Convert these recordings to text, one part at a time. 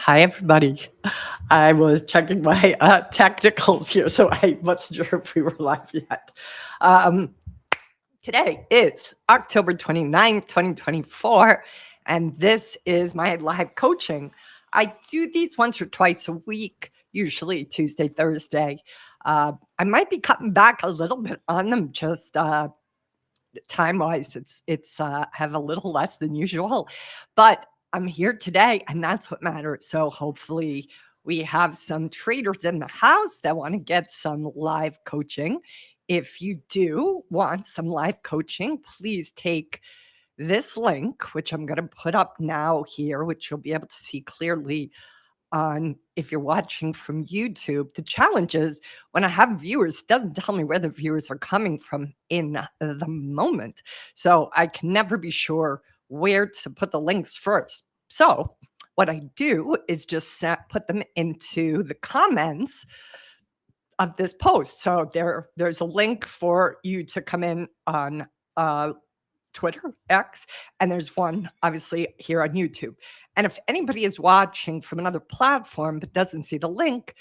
Hi, everybody. I was checking my technicals here, so I wasn't sure if we were live yet. Um, Today is October 29th, 2024, and this is my live coaching. I do these once or twice a week, usually Tuesday, Thursday. I might be cutting back a little bit on them, just time wise. It's have a little less than usual, but I'm here today, and that's what matters. So hopefully, we have some traders in the house that want to get some live coaching. If you do want some live coaching, please take this link, which I'm going to put up now here, which you'll be able to see clearly on if you're watching from YouTube. The challenge is when I have viewers, it doesn't tell me where the viewers are coming from in the moment. So I can never be sure where to put the links first. So what I do is just put them into the comments of this post. So there's a link for you to come in on uh, Twitter, X, and there's one obviously here on YouTube. And if anybody is watching from another platform but doesn't see the link,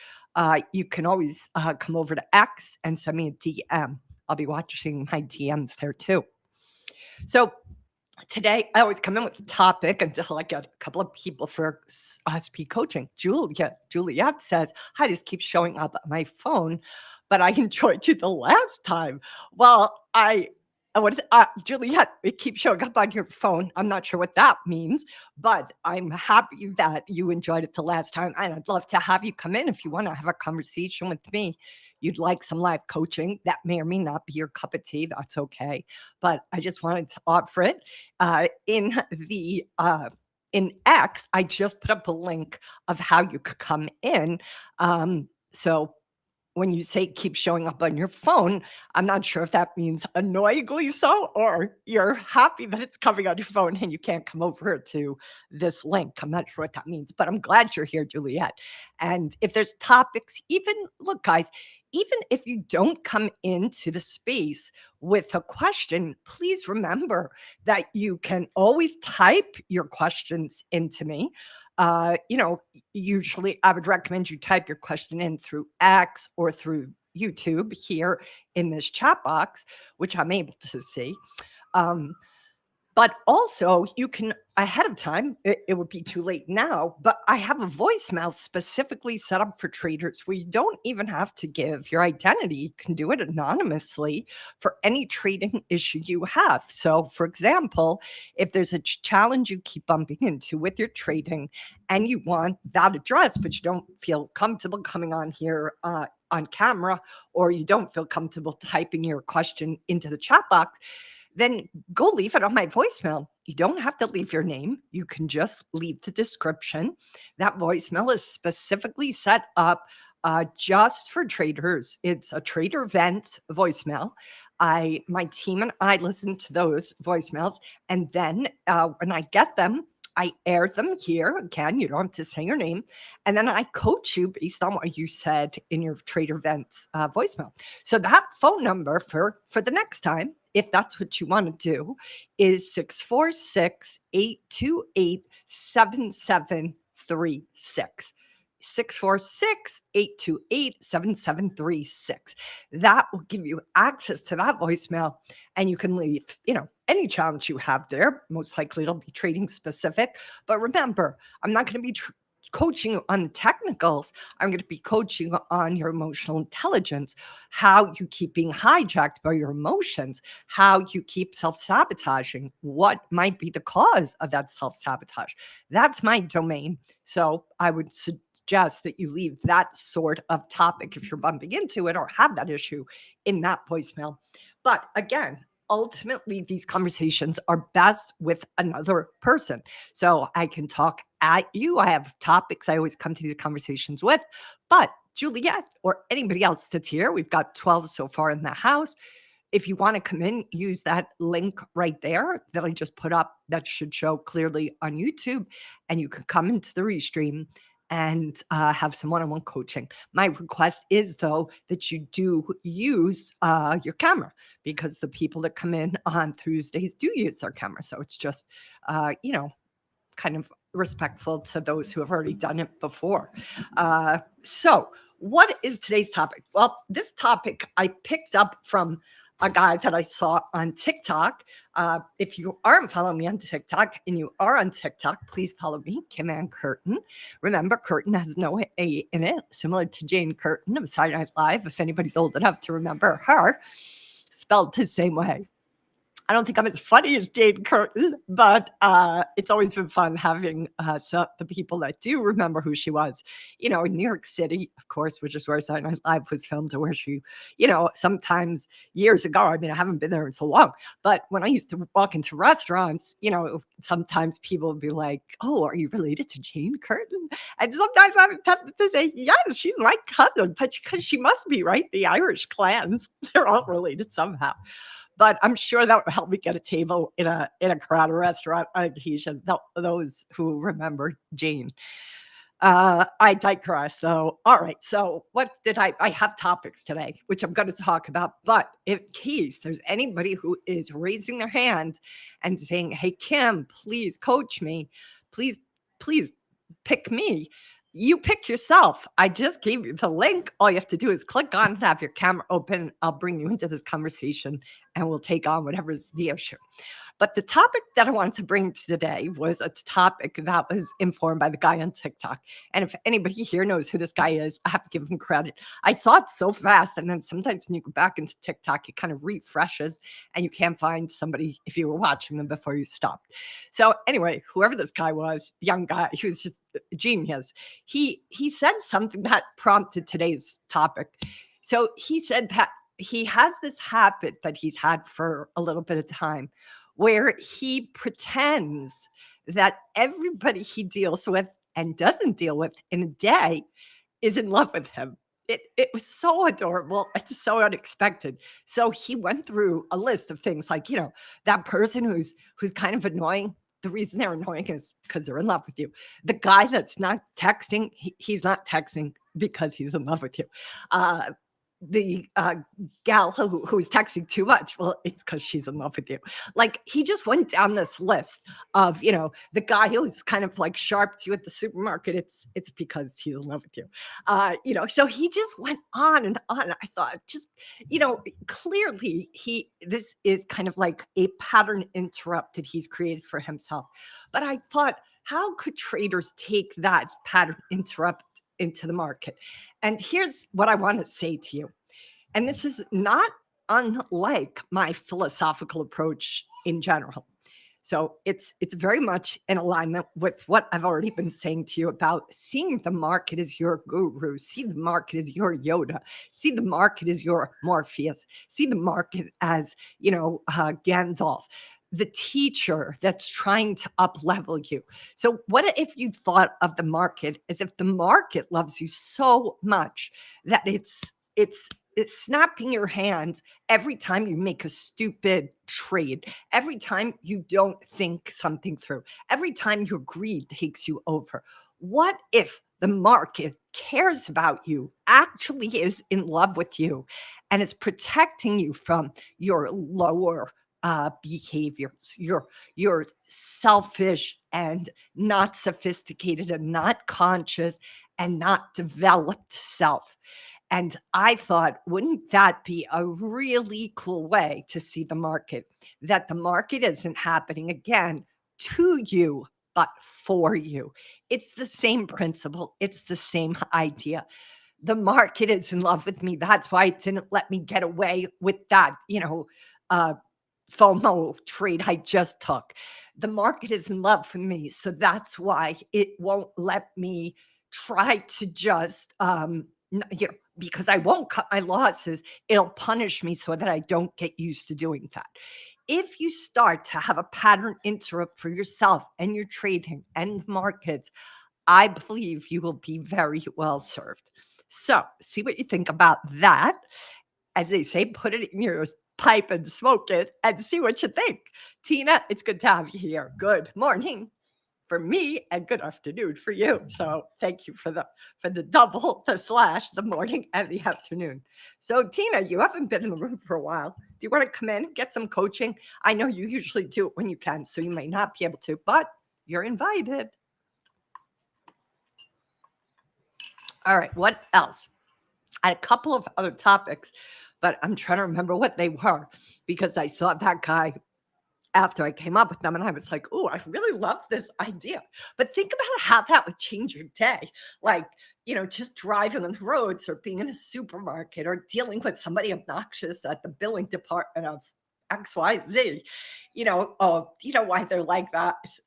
you can always come over to X and send me a DM. I'll be watching my DMs there too. So today, I always come in with a topic until I get a couple of people for speed coaching. Juliet says, "Hi, this keeps showing up on my phone, but I enjoyed you the last time." Well, what is it? Juliet, it keeps showing up on your phone. I'm not sure what that means, but I'm happy that you enjoyed it the last time. And I'd love to have you come in if you want to have a conversation with me. You'd like some live coaching. That may or may not be your cup of tea. That's okay. But I just wanted to offer it in X. I just put up a link of how you could come in. So when you say keep showing up on your phone, I'm not sure if that means annoyingly so, or you're happy that it's coming on your phone and you can't come over to this link. I'm not sure what that means, but I'm glad you're here, Juliet. And if there's topics, even look, guys, even if you don't come into the space with a question, please remember that you can always type your questions into me. Usually I would recommend you type your question in through X or through YouTube here in this chat box, which I'm able to see. Um, but also, you can ahead of time, it would be too late now, but I have a voicemail specifically set up for traders where you don't even have to give your identity. You can do it anonymously for any trading issue you have. So, for example, if there's a challenge you keep bumping into with your trading and you want that addressed, but you don't feel comfortable coming on here on camera, or you don't feel comfortable typing your question into the chat box, then go leave it on my voicemail. You don't have to leave your name. You can just leave the description. That voicemail is specifically set up just for traders. It's a trader event voicemail. My team and I listen to those voicemails, and then when I get them, I air them here. Again, you don't have to say your name. And then I coach you based on what you said in your trader events voicemail. So that phone number for the next time, if that's what you want to do, is 646-828-7736. 646-828-7736. That will give you access to that voicemail, and you can leave, any challenge you have there. Most likely it'll be trading specific. But remember, I'm not going to be coaching you on the technicals. I'm going to be coaching on your emotional intelligence, how you keep being hijacked by your emotions, how you keep self-sabotaging, what might be the cause of that self-sabotage. That's my domain. So I would suggest that you leave that sort of topic if you're bumping into it or have that issue in that voicemail. But again, ultimately, these conversations are best with another person. So I can talk at you. I have topics I always come to these conversations with, but Juliet or anybody else that's here, we've got 12 so far in the house. If you want to come in, use that link right there that I just put up that should show clearly on YouTube, and you can come into the restream and have some one-on-one coaching. My request is, though, that you do use your camera, because the people that come in on Tuesdays do use their camera. So it's just, kind of respectful to those who have already done it before. So what is today's topic? Well, this topic I picked up from a guy that I saw on TikTok. If you aren't following me on TikTok and you are on TikTok, please follow me, Kim Ann Curtin. Remember, Curtin has no A in it, similar to Jane Curtin of Saturday Night Live, if anybody's old enough to remember her, spelled the same way. I don't think I'm as funny as Jane Curtin, but it's always been fun having the people that do remember who she was. In New York City, of course, which is where Saturday Night Live was filmed, to where she, sometimes years ago, I mean, I haven't been there in so long, but when I used to walk into restaurants, sometimes people would be like, oh, are you related to Jane Curtin? And sometimes I'm tempted to say, yes, she's my cousin, but because she must be, right? The Irish clans, they're all related somehow. But I'm sure that would help me get a table in a crowded restaurant on occasion. Those who remember Jane. I digress, though. All right. So what did I have topics today, which I'm going to talk about. But in case there's anybody who is raising their hand and saying, hey, Kim, please coach me. Please pick me. You pick yourself. I just gave you the link. All you have to do is click on and have your camera open. I'll bring you into this conversation and we'll take on whatever's the issue. But the topic that I wanted to bring today was a topic that was informed by the guy on TikTok. And if anybody here knows who this guy is, I have to give him credit. I saw it so fast. And then sometimes when you go back into TikTok, it kind of refreshes and you can't find somebody if you were watching them before you stopped. So anyway, whoever this guy was, young guy, he was just a genius. He said something that prompted today's topic. So he said that he has this habit that he's had for a little bit of time, where he pretends that everybody he deals with and doesn't deal with in a day is in love with him. It was so adorable. It's so unexpected. So he went through a list of things like, that person who's kind of annoying. The reason they're annoying is because they're in love with you. The guy that's not texting, he's not texting because he's in love with you. The gal who's texting too much, well, it's because she's in love with you. Like, he just went down this list of, the guy who's kind of like sharp to you at the supermarket. It's because he's in love with you. So he just went on and on. I thought, just, clearly this is kind of like a pattern interrupt that he's created for himself. But I thought, how could traders take that pattern interrupt into the market? And here's what I want to say to you. And this is not unlike my philosophical approach in general. So it's very much in alignment with what I've already been saying to you about seeing the market as your guru, see the market as your Yoda, see the market as your Morpheus, see the market as, Gandalf, the teacher that's trying to up level you. So what if you thought of the market as if the market loves you so much that it's snapping your hand every time you make a stupid trade, every time you don't think something through, every time your greed takes you over? What if the market cares about you, actually is in love with you, and is protecting you from your lower behaviors, your selfish and not sophisticated and not conscious and not developed self? And I thought, wouldn't that be a really cool way to see the market? That the market isn't happening again to you, but for you. It's the same principle. It's the same idea. The market is in love with me. That's why it didn't let me get away with that, FOMO trade I just took. The market is in love with me. So that's why it won't let me try to just, because I won't cut my losses, it'll punish me so that I don't get used to doing that. If you start to have a pattern interrupt for yourself and your trading and markets, I believe you will be very well served. So see what you think about that. As they say, put it in your pipe and smoke it and see what you think. Tina, it's good to have you here. Good morning for me and good afternoon for you. So thank you for the double, the slash, the morning and the afternoon. So Tina, you haven't been in the room for a while. Do you want to come in and get some coaching? I know you usually do it when you can, so you may not be able to, but You're invited. All right, what else? I had a couple of other topics, but I'm trying to remember what they were because I saw that guy after I came up with them and I was like, oh, I really love this idea. But think about how that would change your day. Like, just driving on the roads or being in a supermarket or dealing with somebody obnoxious at the billing department of XYZ. Oh, you know why they're like that? It's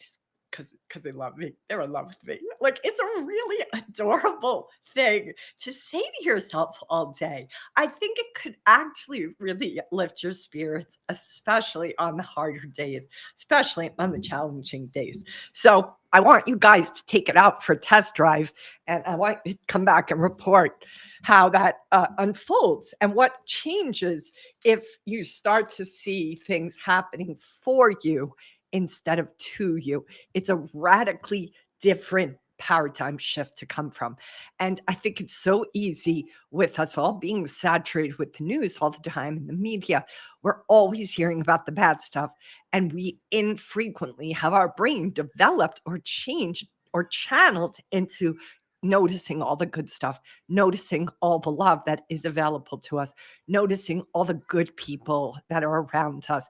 because they love me. They're in love with me. Like, it's a really adorable thing to say to yourself all day. I think it could actually really lift your spirits, especially on the harder days, especially on the challenging days. So I want you guys to take it out for a test drive, and I want you to come back and report how that unfolds and what changes if you start to see things happening for you instead of to you. It's a radically different paradigm shift to come from. And I think it's so easy with us all being saturated with the news all the time in the media. We're always hearing about the bad stuff, and we infrequently have our brain developed or changed or channeled into noticing all the good stuff, noticing all the love that is available to us, noticing all the good people that are around us.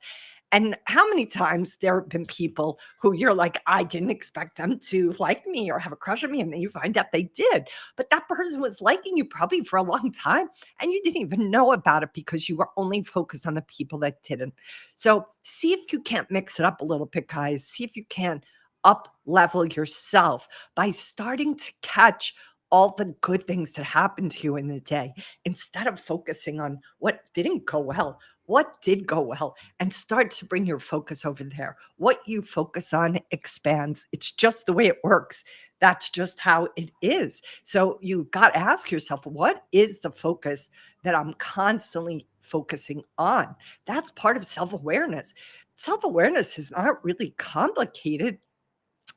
And how many times there have been people who you're like, I didn't expect them to like me or have a crush on me. And then you find out they did. But that person was liking you probably for a long time. And you didn't even know about it because you were only focused on the people that didn't. So see if you can't mix it up a little bit, guys. See if you can up level yourself by starting to catch all the good things that happened to you in the day instead of focusing on what didn't go well. What did go well? And start to bring your focus over there. What you focus on expands. It's just the way it works. That's just how it is. So you got to ask yourself, what is the focus that I'm constantly focusing on? That's part of self-awareness. Self-awareness is not really complicated.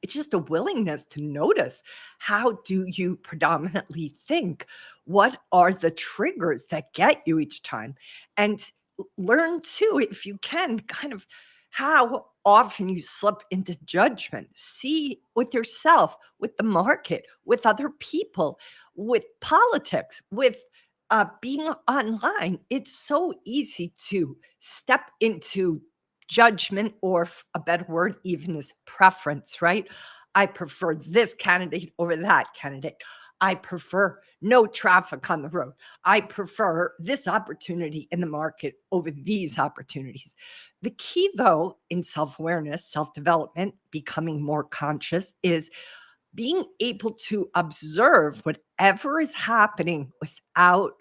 It's just a willingness to notice, how do you predominantly think? What are the triggers that get you each time? And learn too, if you can, kind of how often you slip into judgment. See with yourself, with the market, with other people, with politics, with being online. It's so easy to step into judgment, or a better word even is preference, right? I prefer this candidate over that candidate. I prefer no traffic on the road. I prefer this opportunity in the market over these opportunities. The key, though, in self awareness, self development, becoming more conscious, is being able to observe whatever is happening without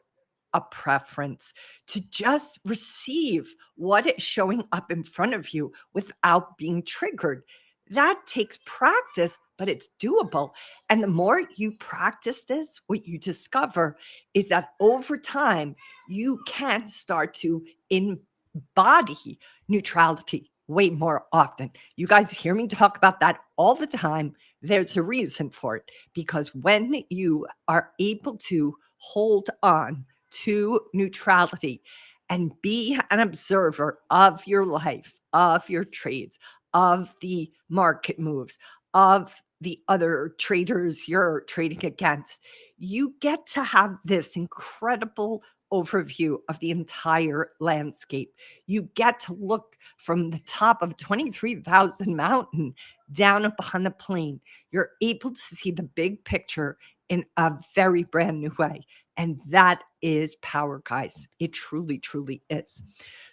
a preference, to just receive what is showing up in front of you without being triggered. That takes practice, but it's doable. And the more you practice this, what you discover is that over time, you can start to embody neutrality way more often. You guys hear me talk about that all the time. There's a reason for it, because when you are able to hold on to neutrality and be an observer of your life, of your trades, of the market moves, of the other traders you're trading against, you get to have this incredible overview of the entire landscape. You get to look from the top of 23,000 mountain down upon the plain. You're able to see the big picture in a very brand new way. And that is power, guys. It truly, truly is.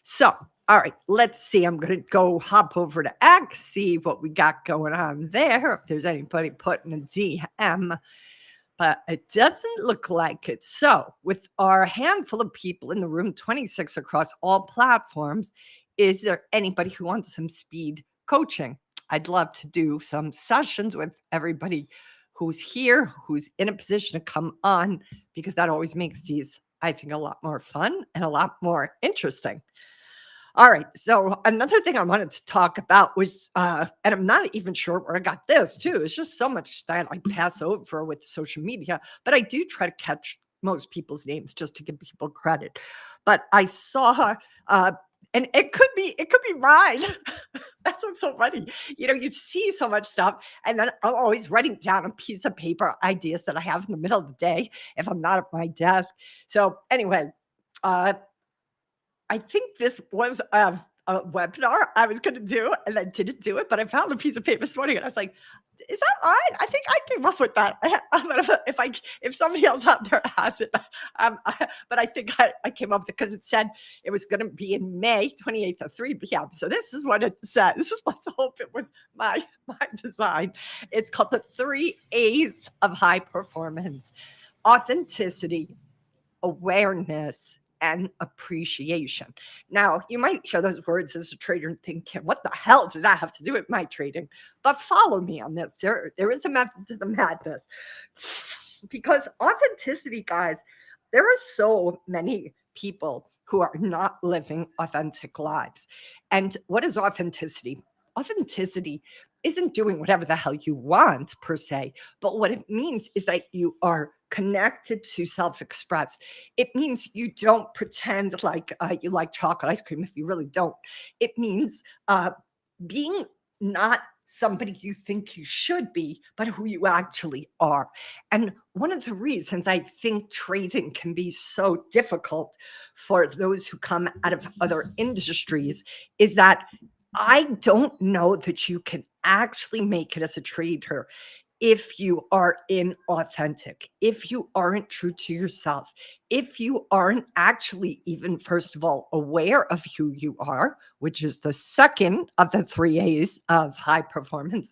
So, all right, let's see. I'm going to go hop over to X, see what we got going on there. If there's anybody putting a DM, but it doesn't look like it. So, with our handful of people in the room, 26 across all platforms, is there anybody who wants some speed coaching? I'd love to do some sessions with everybody who's here, who's in a position to come on, because that always makes these, I think, a lot more fun and a lot more interesting. All right. So another thing I wanted to talk about was, and I'm not even sure where I got this too. It's just so much that I pass over with social media, but I do try to catch most people's names just to give people credit. But I saw, and it could be mine. That's what's so funny. You see so much stuff, and then I'm always writing down a piece of paper ideas that I have in the middle of the day if I'm not at my desk. So anyway, uh, I think this was a webinar I was going to do, and I didn't do it, but I found a piece of paper this morning, and I was like, "Is that mine? I think I came up with that." If somebody else out there has it, but I think I came up with it because it said it was going to be in May 28th at 3 p.m. So this is what it says. Let's hope it was my design. It's called the 3 A's of high performance: authenticity, awareness, and appreciation. Now, you might hear those words as a trader and think, what the hell does that have to do with my trading? But follow me on this. There is a method to the madness. Because authenticity, guys, there are so many people who are not living authentic lives. And what is authenticity? Authenticity isn't doing whatever the hell you want per se, but what it means is that you are connected to self-express. It means you don't pretend like you like chocolate ice cream if you really don't. It means being not somebody you think you should be, but who you actually are. And one of the reasons I think trading can be so difficult for those who come out of other industries is that I don't know that you can actually make it as a trader if you are inauthentic, if you aren't true to yourself, if you aren't actually even, first of all, aware of who you are, which is the second of the 3 A's of high performance.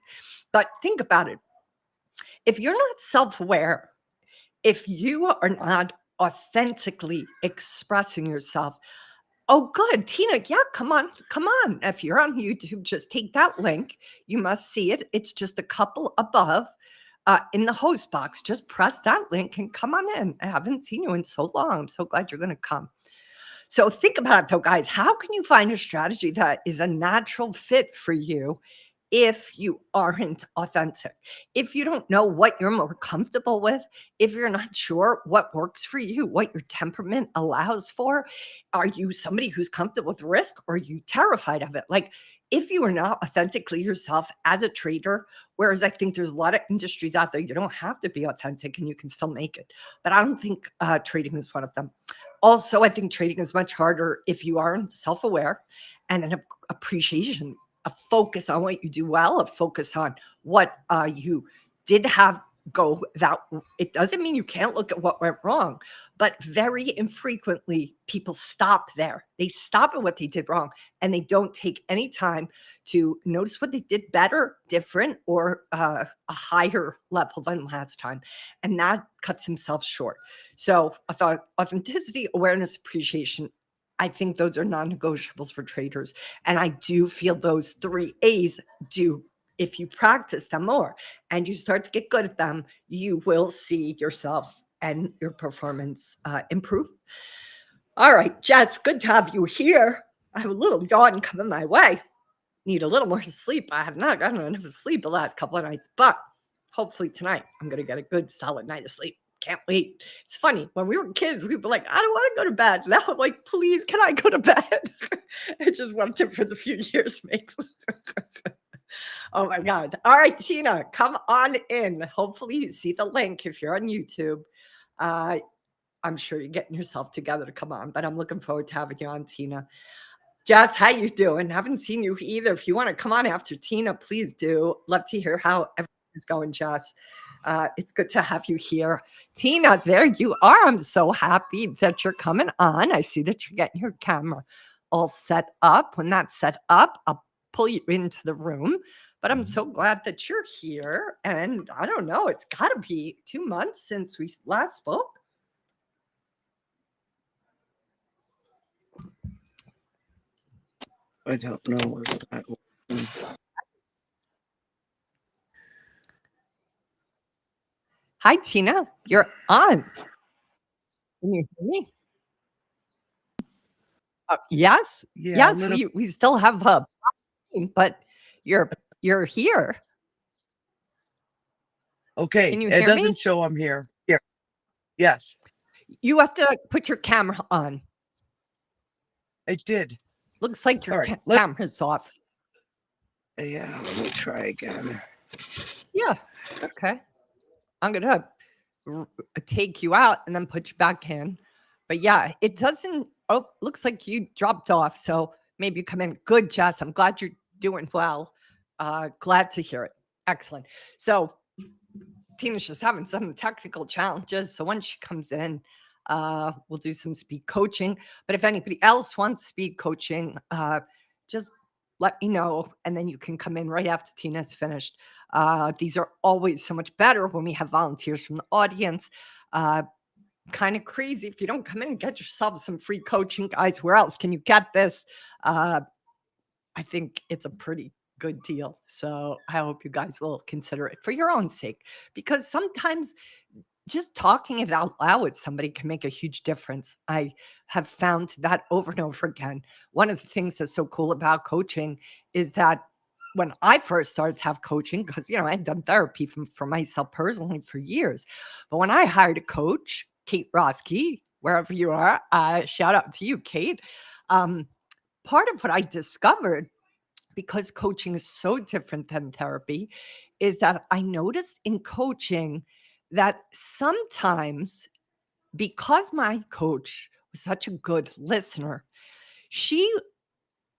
But think about it. If you're not self-aware, if you are not authentically expressing yourself, oh, good. Tina, yeah, come on. If you're on YouTube, just take that link. You must see it. It's just a couple above in the host box. Just press that link and come on in. I haven't seen you in so long. I'm so glad you're going to come. So think about it, though, guys. How can you find a strategy that is a natural fit for you if you aren't authentic? If you don't know what you're more comfortable with, if you're not sure what works for you, what your temperament allows for, are you somebody who's comfortable with risk, or are you terrified of it? Like, if you are not authentically yourself as a trader, whereas I think there's a lot of industries out there, you don't have to be authentic and you can still make it. But I don't think trading is one of them. Also, I think trading is much harder if you aren't self-aware, and an appreciation, a focus on what you do well, a focus on what you did have go that. It doesn't mean you can't look at what went wrong, but very infrequently people stop there. They stop at what they did wrong, and they don't take any time to notice what they did better, different, or a higher level than last time. And that cuts themselves short. So I thought authenticity, awareness, appreciation, I think those are non-negotiables for traders. And I do feel those 3 A's do. If you practice them more and you start to get good at them, you will see yourself and your performance improve. All right, Jess, good to have you here. I have a little yawn coming my way. Need a little more sleep. I have not gotten enough sleep the last couple of nights, but hopefully tonight I'm going to get a good solid night of sleep. Can't wait. It's funny. When we were kids, we'd be like, I don't want to go to bed. Now I'm like, please, can I go to bed? It's just what difference a few years makes. Oh my God. All right, Tina, come on in. Hopefully you see the link if you're on YouTube. I'm sure you're getting yourself together to come on, but I'm looking forward to having you on, Tina. Jess, how you doing? Haven't seen you either. If you want to come on after Tina, please do. Love to hear how everything's going, Jess. It's good to have you here. Tina, there you are. I'm so happy that you're coming on. I see that you're getting your camera all set up. When that's set up, I'll pull you into the room. But I'm so glad that you're here. And I don't know, it's got to be 2 months since we last spoke. I don't know. Was that working? Hi, Tina. You're on. Can you hear me? Yes. Yeah, Yes, we still have a problem, but you're here. okay. Can you It hear me? doesn't show I'm here. Here. Yes, You have to put your camera on. I did. Looks like your All right, camera's off. Yeah, let me try again. Yeah. Okay. I'm going to take you out and then put you back in. But yeah, it doesn't. Oh, looks like you dropped off. So maybe you come in. Good, Jess. I'm glad you're doing well. Glad to hear it. Excellent. So Tina's just having some technical challenges. So when she comes in, we'll do some speed coaching. But if anybody else wants speed coaching, just let me know. And then you can come in right after Tina's finished. These are always so much better when we have volunteers from the audience. Kind of crazy if you don't come in and get yourself some free coaching, guys. Where else can you get this? I think it's a pretty good deal. So I hope you guys will consider it for your own sake, because sometimes just talking it out loud with somebody can make a huge difference. I have found that over and over again. One of the things that's so cool about coaching is that when I first started to have coaching, because I had done therapy for myself personally for years, but when I hired a coach, Kate Roski, wherever you are, shout out to you, Kate. Part of what I discovered, because coaching is so different than therapy, is that I noticed in coaching that sometimes, because my coach was such a good listener, she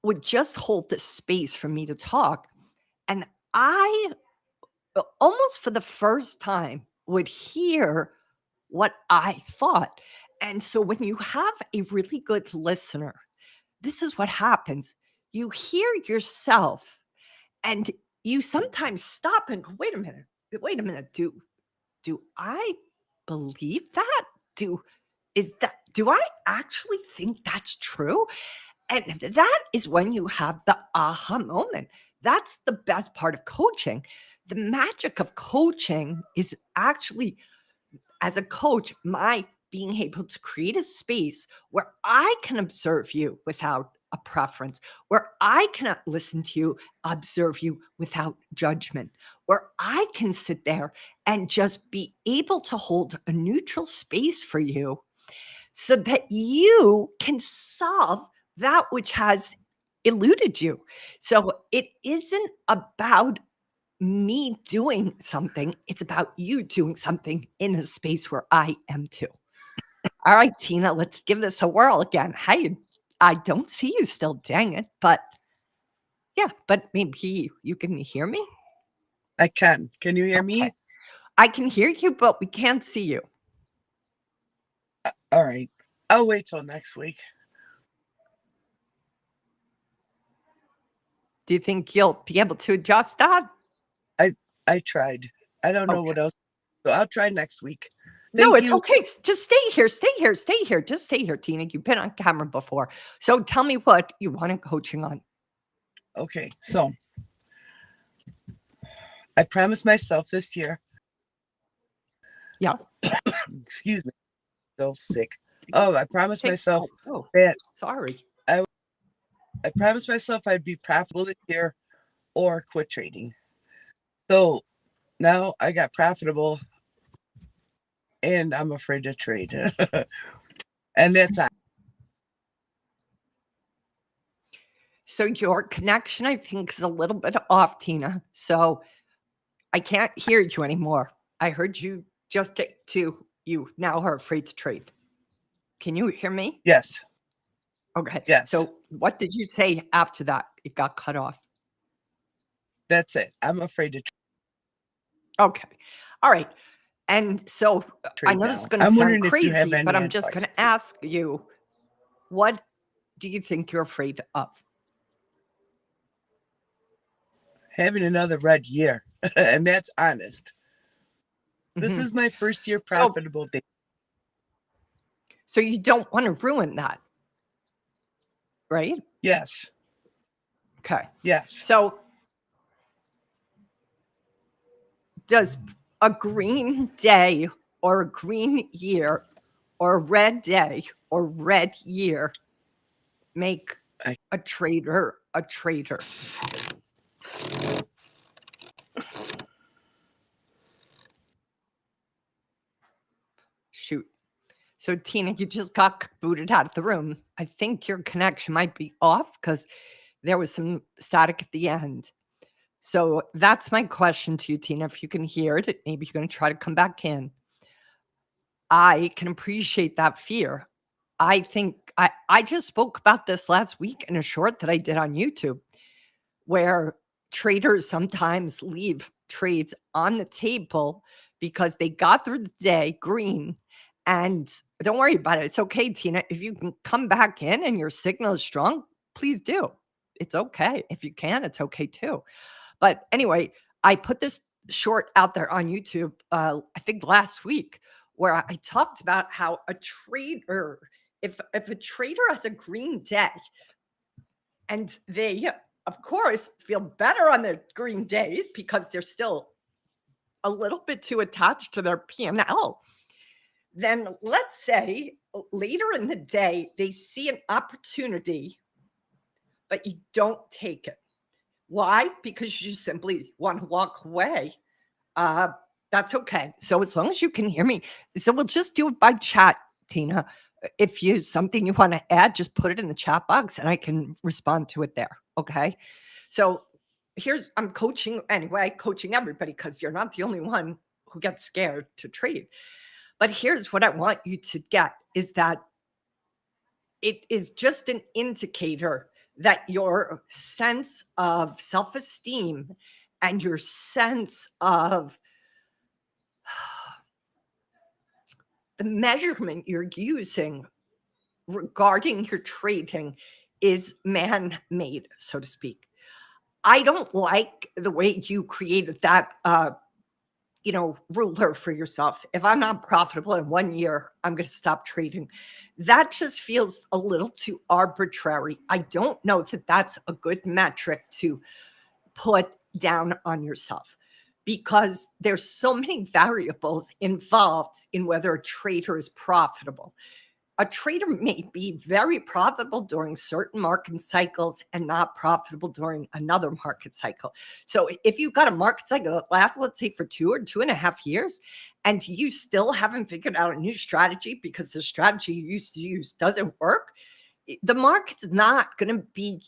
would just hold the space for me to talk. And I almost for the first time would hear what I thought. And so when you have a really good listener, this is what happens. You hear yourself and you sometimes stop and go, wait a minute. Do I believe that? Do I actually think that's true? And that is when you have the aha moment. That's the best part of coaching. The magic of coaching is actually, as a coach, my being able to create a space where I can observe you without a preference, where I can listen to you, observe you without judgment, where I can sit there and just be able to hold a neutral space for you so that you can solve that which has eluded you. So it isn't about me doing something, it's about you doing something in a space where I am too. All right, Tina, let's give this a whirl again. Hey, I don't see you still, dang it. But yeah, but maybe you can hear me. I can. Can you hear me? Okay. I can hear you, but we can't see you. All right. I'll wait till next week. Do you think you'll be able to adjust that? I tried. I don't know Okay. what else. So I'll try next week. No, Thank it's you. okay. Just stay here. Just stay here, Tina. You've been on camera before. So tell me what you wanted coaching on. Okay. So I promised myself this year. Yeah. Excuse me. So sick. Oh, I promised myself Oh, that sorry. I promised myself I'd be profitable this year or quit trading. So now I got profitable and I'm afraid to trade. And that's all. So your connection, I think, is a little bit off, Tina. So I can't hear you anymore. I heard you just get to you now are afraid to trade. Can you hear me? Yes. Okay. Yes. So what did you say after that? It got cut off. That's it. I'm afraid to Okay. All right. And so I trade know this now. is going to I'm sound wondering if you have crazy, but any I'm just going advice. to ask you, what do you think you're afraid of? Having another red year. And that's honest. This Mhm. is my first year So, profitable day. so you don't want to ruin that, right? Yes. Okay. Yes. So does a green day or a green year or a red day or red year make a trader a trader? Shoot. So Tina, you just got booted out of the room. I think your connection might be off because there was some static at the end. So that's my question to you, Tina. If you can hear it, maybe you're going to try to come back in. I can appreciate that fear. I think I just spoke about this last week in a short that I did on YouTube, where traders sometimes leave trades on the table because they got through the day green. And don't worry about it. It's okay, Tina. If you can come back in and your signal is strong, please do. It's okay. If you can, it's okay too. But anyway, I put this short out there on YouTube, I think last week, where I talked about how a trader, if a trader has a green day and they, of course, feel better on their green days because they're still a little bit too attached to their P&L, then let's say later in the day, they see an opportunity, but you don't take it. Why? Because you simply want to walk away. That's okay. So as long as you can hear me, so we'll just do it by chat, Tina. If you something you want to add, just put it in the chat box and I can respond to it there. Okay. So I'm coaching anyway, coaching everybody because you're not the only one who gets scared to trade. But here's what I want you to get is that it is just an indicator that your sense of self-esteem and your sense of the measurement you're using regarding your trading is man-made, so to speak. I don't like the way you created that ruler for yourself. If I'm not profitable in 1 year, I'm going to stop trading. That just feels a little too arbitrary. I don't know that that's a good metric to put down on yourself because there's so many variables involved in whether a trader is profitable. A trader may be very profitable during certain market cycles and not profitable during another market cycle. So if you've got a market cycle that lasts, let's say for 2 or 2.5 years, and you still haven't figured out a new strategy because the strategy you used to use doesn't work, the market's not going to be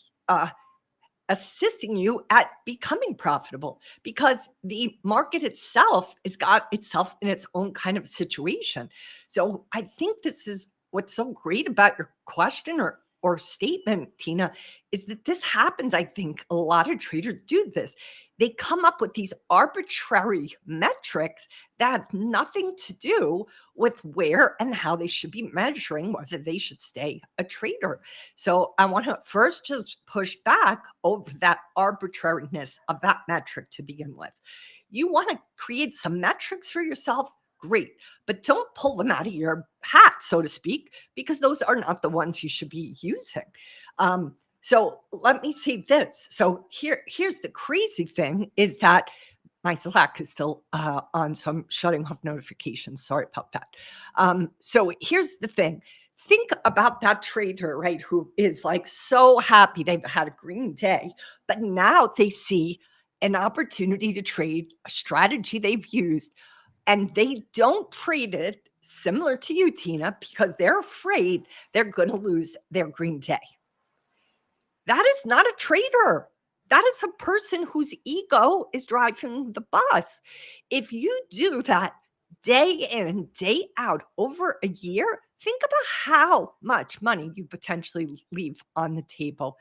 assisting you at becoming profitable because the market itself has got itself in its own kind of situation. So I think this is what's so great about your question or statement, Tina, is that this happens. I think a lot of traders do this. They come up with these arbitrary metrics that have nothing to do with where and how they should be measuring whether they should stay a trader. So I want to first just push back over that arbitrariness of that metric to begin with. You want to create some metrics for yourself, great, but don't pull them out of your hat, so to speak, because those are not the ones you should be using. So let me say this. So here's the crazy thing is that my Slack is still on, so I'm shutting off notifications. Sorry about that. So here's the thing. Think about that trader, right, who is like so happy they've had a green day, but now they see an opportunity to trade a strategy they've used, and they don't trade it similar to you, Tina, because they're afraid they're going to lose their green day. That is not a trader. That is a person whose ego is driving the bus. If you do that day in and day out over a year, think about how much money you potentially leave on the table.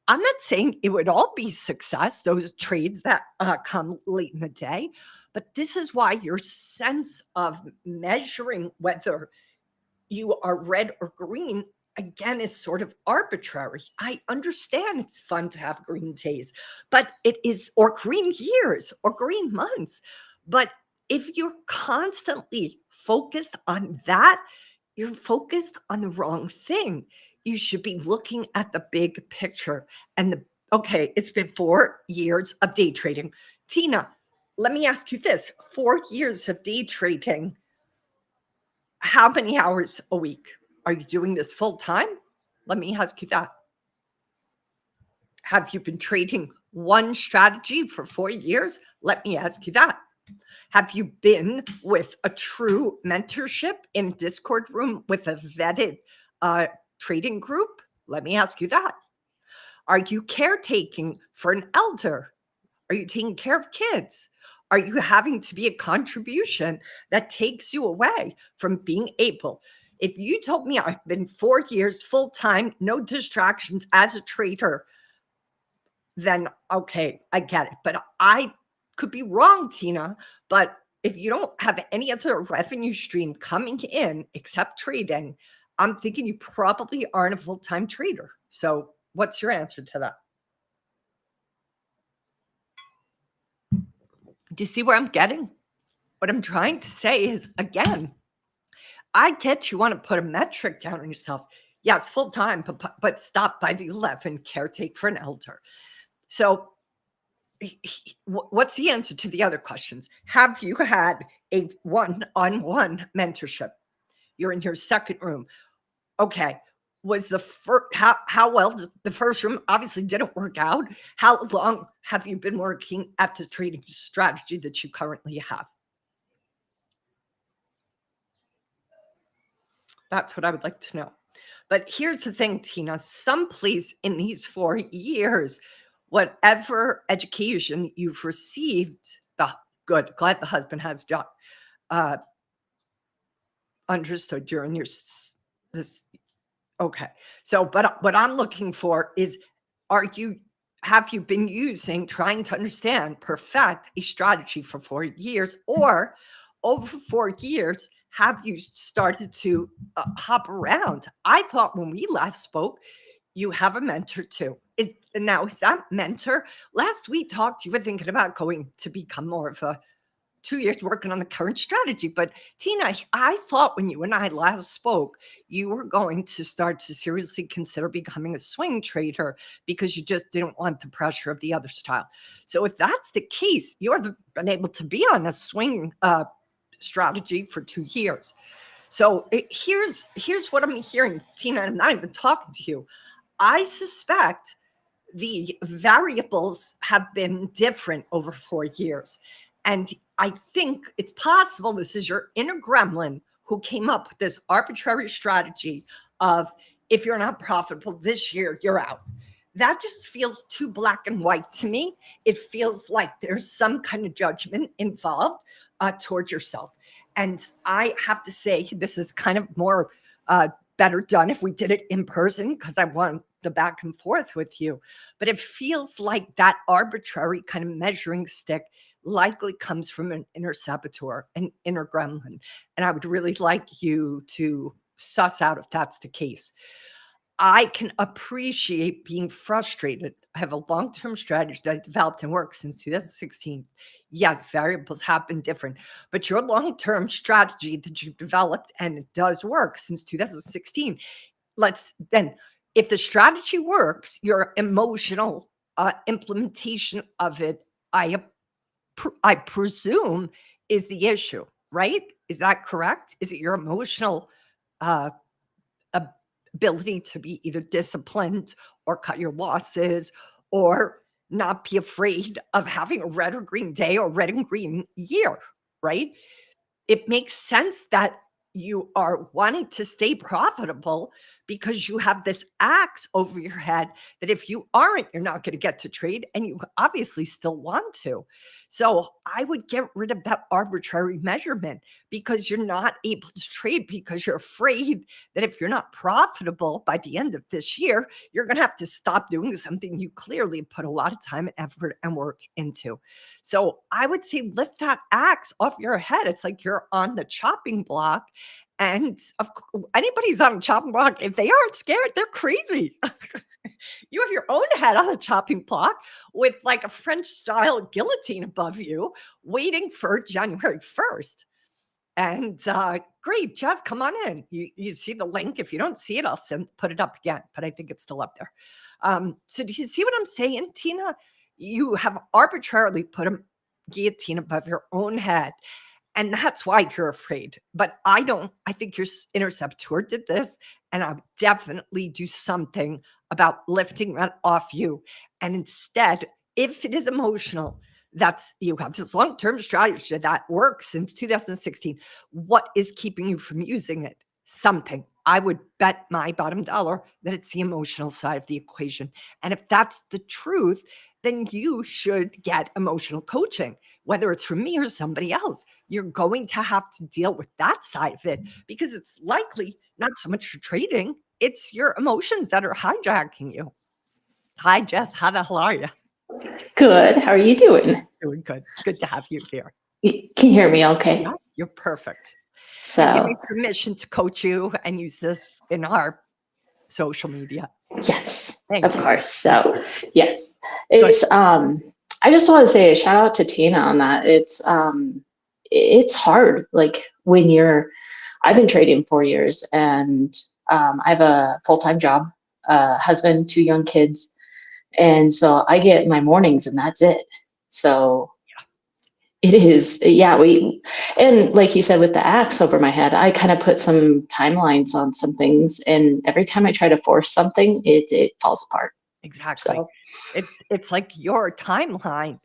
I'm not saying it would all be success, those trades that come late in the day, but this is why your sense of measuring whether you are red or green, again, is sort of arbitrary. I understand it's fun to have green days, but it is, or green years or green months. But if you're constantly focused on that, you're focused on the wrong thing. You should be looking at the big picture and okay, it's been 4 years of day trading. Tina, let me ask you this, 4 years of day trading, how many hours a week? Are you doing this full time? Let me ask you that. Have you been trading one strategy for 4 years? Let me ask you that. Have you been with a true mentorship in a Discord room with a vetted trading group? Let me ask you that. Are you caretaking for an elder Are you taking care of kids? Are you having to be a contribution that takes you away from being able? If you told me I've been 4 years full time, no distractions as a trader, then okay, I get it. But I could be wrong, Tina. But if you don't have any other revenue stream coming in except trading, I'm thinking you probably aren't a full time trader. So, what's your answer to that? Do you see where I'm getting? What I'm trying to say is, again, I get you want to put a metric down on yourself. Yes, full time, but stop by the 11, caretake for an elder. So, what's the answer to the other questions? Have you had a one-on-one mentorship? You're in your second room. Okay. Was the first, how well the first room obviously didn't work out? How long have you been working at the trading strategy that you currently have? That's what I would like to know. But here's the thing, Tina, someplace in these 4 years, whatever education you've received, good, glad the husband has job, uh, understood during your this. Okay. So, but what I'm looking for is, have you been trying to understand, perfect a strategy for 4 years, or over 4 years, have you started to hop around? I thought when we last spoke, you have a mentor too. Is that mentor? Last we talked, you were thinking about going to become more of a 2 years working on the current strategy. But Tina, I thought when you and I last spoke, you were going to start to seriously consider becoming a swing trader because you just didn't want the pressure of the other style. So if that's the case, you have been able to be on a swing strategy for 2 years. So here's what I'm hearing, Tina. I'm not even talking to you. I suspect the variables have been different over 4 years. And I think it's possible this is your inner gremlin who came up with this arbitrary strategy of, if you're not profitable this year, you're out. That just feels too black and white to me. It feels like there's some kind of judgment involved towards yourself. And I have to say, this is kind of more better done if we did it in person, because I want the back and forth with you. But it feels like that arbitrary kind of measuring stick likely comes from an inner saboteur, an inner gremlin. And I would really like you to suss out if that's the case. I can appreciate being frustrated. I have a long-term strategy that I developed and worked since 2016. Yes, variables have been different, but your long-term strategy that you've developed, and it does work since 2016. If the strategy works, your emotional implementation of it, I presume, is the issue, right? Is that correct? Is it your emotional uh, ability to be either disciplined or cut your losses or not be afraid of having a red or green day or red and green year, right? It makes sense that you are wanting to stay profitable because you have this axe over your head that if you aren't, you're not going to get to trade, and you obviously still want to. So I would get rid of that arbitrary measurement, because you're not able to trade because you're afraid that if you're not profitable by the end of this year, you're going to have to stop doing something you clearly put a lot of time and effort and work into. So I would say lift that axe off your head. It's like you're on the chopping block. And anybody's on a chopping block, if they aren't scared, they're crazy. You have your own head on a chopping block with like a French style guillotine above you, waiting for January 1st. And great, Jess, come on in. You see the link. If you don't see it, I'll put it up again, but I think it's still up there. So do you see what I'm saying, Tina? You have arbitrarily put a guillotine above your own head. And that's why you're afraid. But I don't. I think your inner saboteur did this, and I'll definitely do something about lifting that off you. And instead, if it is emotional, you have this long-term strategy that works since 2016. What is keeping you from using it? something. I would bet my bottom dollar that it's the emotional side of the equation. And if that's the truth, then you should get emotional coaching, whether it's from me or somebody else. You're going to have to deal with that side of it because it's likely not so much your trading, it's your emotions that are hijacking you. Hi, Jess. How the hell are you? Good. How are you doing? Doing good. Good to have you here. Can you hear me okay? Yeah, you're perfect. So, Give me permission to coach you and use this in our social media. yes, Thank of you. course. So, yes. It's I just want to say a shout out to Tina on that. It's hard like when I've been trading 4 years and I have a full-time job, husband, 2 young kids. And so I get my mornings and that's it. So it is, yeah. And like you said, with the axe over my head, I kind of put some timelines on some things, and every time I try to force something, it falls apart. Exactly. So, It's like your timeline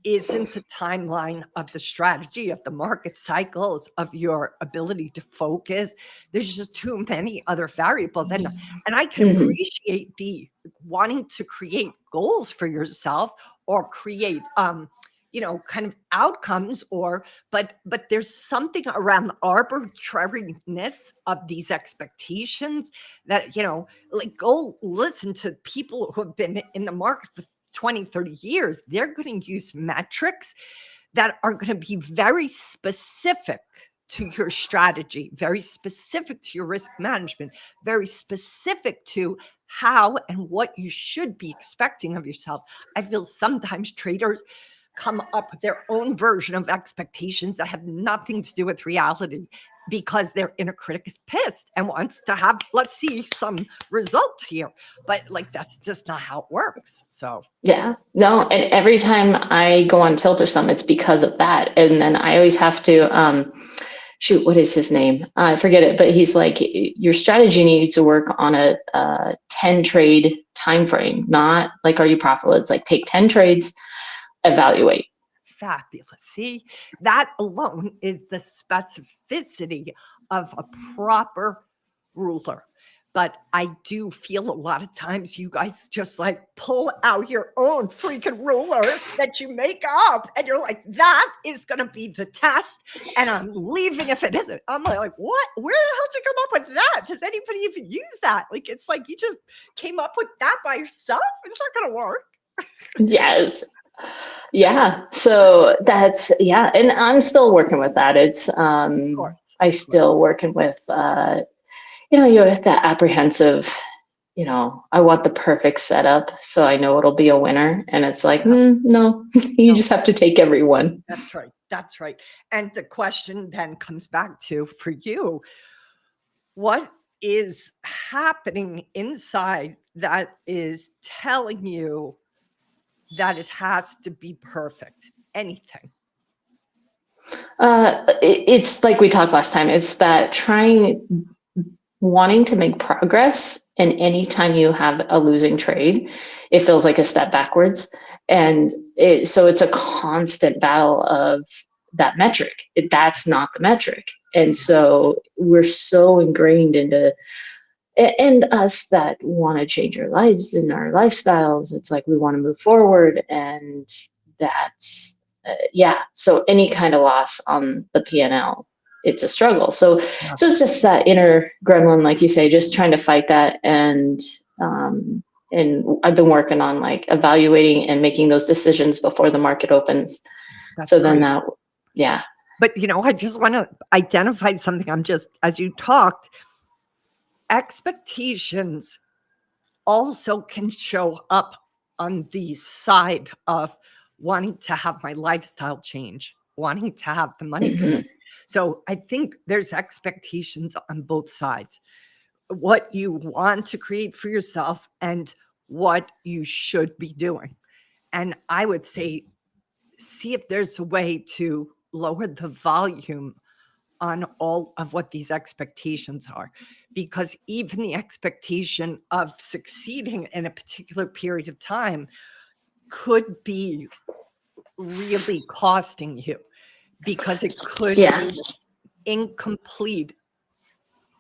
isn't the timeline of the strategy of the market cycles of your ability to focus. There's just too many other variables, and I can mhm. appreciate the wanting to create goals for yourself or create kind of outcomes, but there's something around the arbitrariness of these expectations that like go listen to people who have been in the market for 20, 30 years. They're going to use metrics that are going to be very specific to your strategy, very specific to your risk management, very specific to how and what you should be expecting of yourself. I feel sometimes traders come up with their own version of expectations that have nothing to do with reality because their inner critic is pissed and wants to have, let's see some results here. But like, that's just not how it works. So Yeah, no. And every time I go on tilt or something, it's because of that. And then I always have to, shoot, what is his name? I forget it, but he's like, your strategy needs to work on a 10 trade time frame, not like, are you profitable? It's like, take 10 trades, evaluate. fabulous. See, that alone is the specificity of a proper ruler. But I do feel a lot of times you guys just like pull out your own freaking ruler that you make up, and you're like, that is going to be the test, and I'm leaving if it isn't. I'm like, what? Where the hell did you come up with that? Does anybody even use that? Like, it's like you just came up with that by yourself. It's not going to work. Yes. Yeah. So that's, yeah. And I'm still working with that. It's, Of course. I still working with, you have that apprehensive, I want the perfect setup so I know it'll be a winner. And it's like, no, you just have to take every one. That's right. That's right. And the question then comes back to, for you, what is happening inside that is telling you that it has to be perfect? Anything. It's like we talked last time. It's that wanting to make progress, and anytime you have a losing trade, it feels like a step backwards. And so it's a constant battle of that metric. That's not the metric. And so we're so ingrained into, and us that want to change our lives and our lifestyles, it's like we want to move forward, and that's yeah. So any kind of loss on the P&L, it's a struggle. So it's just that inner gremlin, like you say, just trying to fight that. And I've been working on like evaluating and making those decisions before the market opens. That's so then great. that, yeah. But I just want to identify something. I'm just, as you talked, expectations also can show up on the side of wanting to have my lifestyle change, wanting to have the money. So I think there's expectations on both sides. What you want to create for yourself and what you should be doing. And I would say, see if there's a way to lower the volume on all of what these expectations are, because even the expectation of succeeding in a particular period of time could be really costing you, because it could be incomplete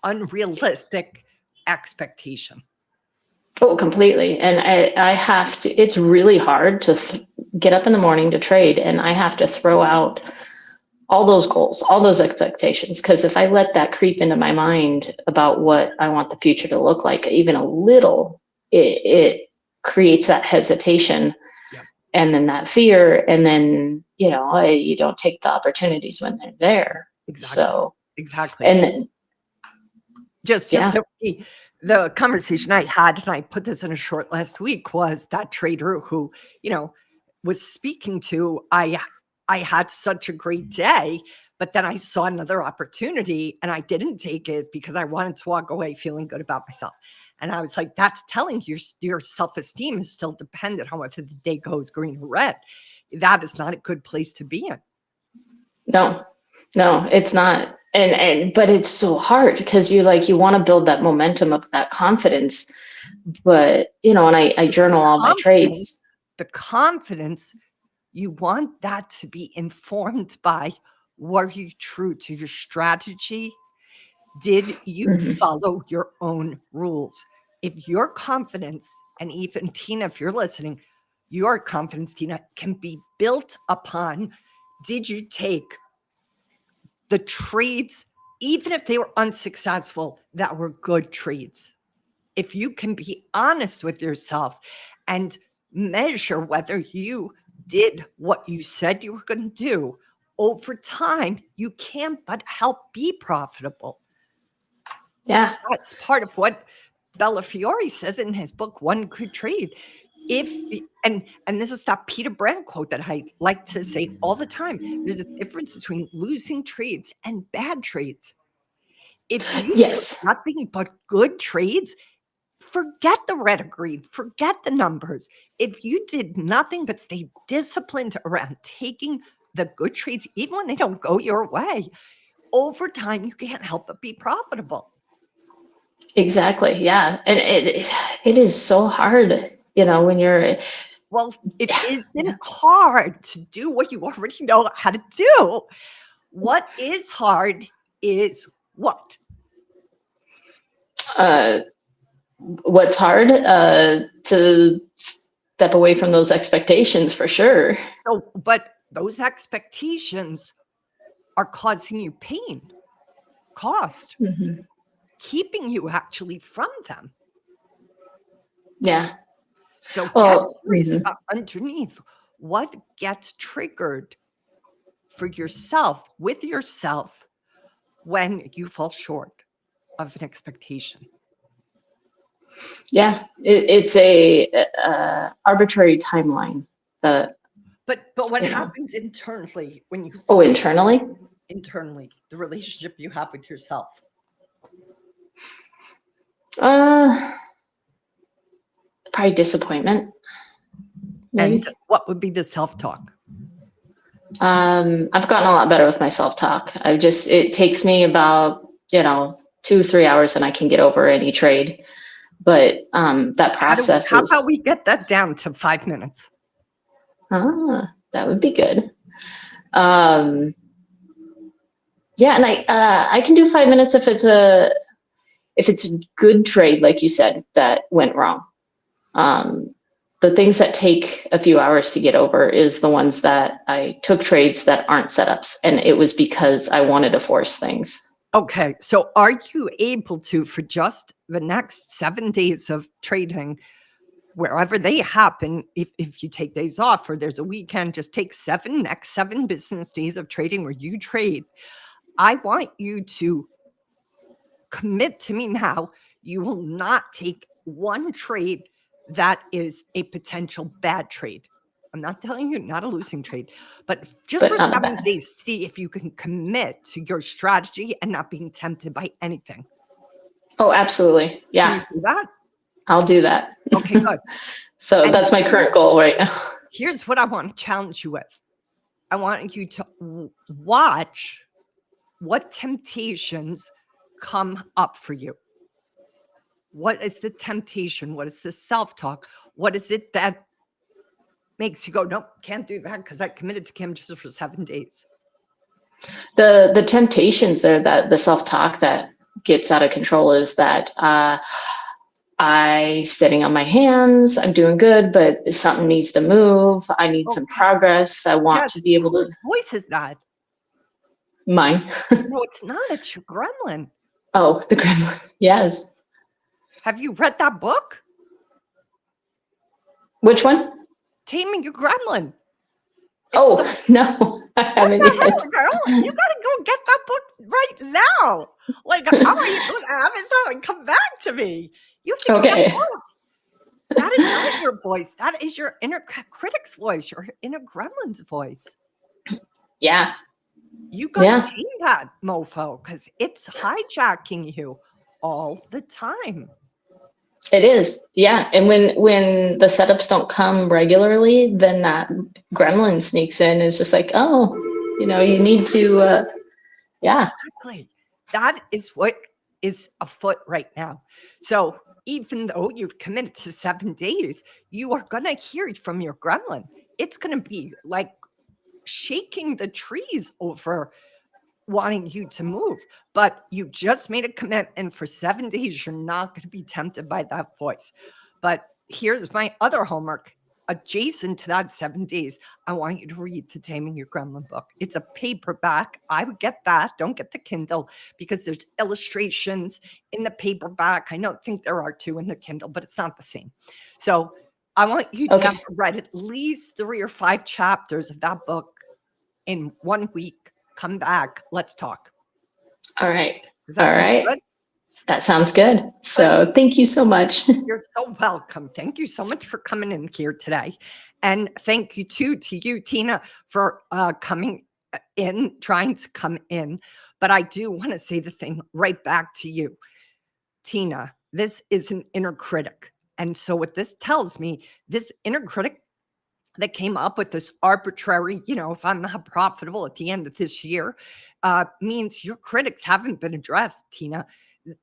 unrealistic expectation. Oh, completely. And I have to, it's really hard to get up in the morning to trade, and I have to throw out all those goals, all those expectations. Because if I let that creep into my mind about what I want the future to look like, even a little, it creates that hesitation. Yeah. And then that fear. And then, you don't take the opportunities when they're there. Exactly. So, exactly. and then, just yeah. the conversation I had, and I put this in a short last week, was that trader who, was speaking to, I had such a great day, but then I saw another opportunity and I didn't take it because I wanted to walk away feeling good about myself. And I was like, that's telling you your self-esteem is still dependent on whether the day goes green or red. That is not a good place to be in. No, it's not. But it's so hard because you want to build that momentum of that confidence. But, and I journal all my trades. The confidence, you want that to be informed by, were you true to your strategy? Did you follow your own rules? If your confidence, and even Tina, if you're listening, your confidence, Tina, can be built upon, did you take the trades, even if they were unsuccessful, that were good trades? If you can be honest with yourself and measure whether you did what you said you were going to do, over time, you can't but help be profitable. Yeah. That's part of what Bella Fiore says in his book, One Good Trade. And this is that Peter Brand quote that I like to say all the time. There's a difference between losing trades and bad trades. If you do nothing but good trades, forget the red or green, forget the numbers. If you did nothing but stay disciplined around taking the good trades, even when they don't go your way, over time, you can't help but be profitable. Exactly. Yeah. And it is so hard, when you're. Well, it isn't hard to do what you already know how to do. What is hard is what? What's hard? To step away from those expectations, for sure. So, but those expectations are causing you pain, cost, keeping you actually from them. Yeah. So get curious about underneath what gets triggered for yourself, with yourself, when you fall short of an expectation. Yeah, it's a arbitrary timeline. But what happens internally when you internally, the relationship you have with yourself? Probably disappointment. Maybe. And what would be the self-talk? I've gotten a lot better with my self-talk. It takes me about 2-3 hours and I can get over any trade. But that process how about we get that down to 5 minutes? That would be good. Yeah, and I can do 5 minutes if it's a good trade, like you said, that went wrong. The things that take a few hours to get over is the ones that I took trades that aren't setups, and it was because I wanted to force things. Okay, so are you able to, for just the next 7 days of trading, wherever they happen, if you take days off or there's a weekend, just take next 7 business days of trading where you trade. I want you to commit to me now. You will not take one trade that is a potential bad trade. I'm not telling you not a losing trade, but just for 7 days, see if you can commit to your strategy and not being tempted by anything. Oh, absolutely. Yeah. Can you do that? I'll do that. Okay, good. So that's my current goal right now. Here's what I want to challenge you with. I want you to watch what temptations come up for you. What is the temptation? What is the self-talk? What is it that makes you go, nope, can't do that because I committed to Kim just for 7 days? The temptations there, that the self-talk that gets out of control is that I sitting on my hands, I'm doing good, but something needs to move. I need some Okay. progress. I want Yes. to be able to Whose voice is that? mine. No, it's not. It's your gremlin. Oh, the gremlin. Yes. Have you read that book? Which one? Taming Your Gremlin. Oh, no, I What haven't the yet. hell, girl? You gotta go get that book right now. Like, I want you to go to Amazon and come back to me. You have to get that Okay. book. That is not your voice. That is your inner critic's voice, your inner gremlin's voice. Yeah. You gotta Yeah. tame that mofo because it's hijacking you all the time. It is. Yeah. And when the setups don't come regularly, then that gremlin sneaks in. It's just like, oh, you need to yeah. Exactly. That is what is afoot right now. So even though you've committed to 7 days, you are gonna hear from your gremlin. It's gonna be like shaking the trees over wanting you to move. But you just made a commitment for 7 days. You're not gonna be tempted by that voice. But here's my other homework. Adjacent to that 7 days, I want you to read the Taming Your Gremlin book. It's a paperback. I would get that. Don't get the Kindle because there's illustrations in the paperback. I don't think there are two in the Kindle, but it's not the same. So I want you to Okay. have read at least 3 or 5 chapters of that book in 1 week. Come back. Let's talk. All right. Does that All sound right. good? That sounds good. So thank you so much. You're so welcome. Thank you so much for coming in here today. And thank you too to you, Tina, for coming in, trying to come in. But I do want to say the thing right back to you, Tina. This is an inner critic. And so what this tells me, this inner critic that came up with this arbitrary, if I'm not profitable at the end of this year, means your critics haven't been addressed, Tina.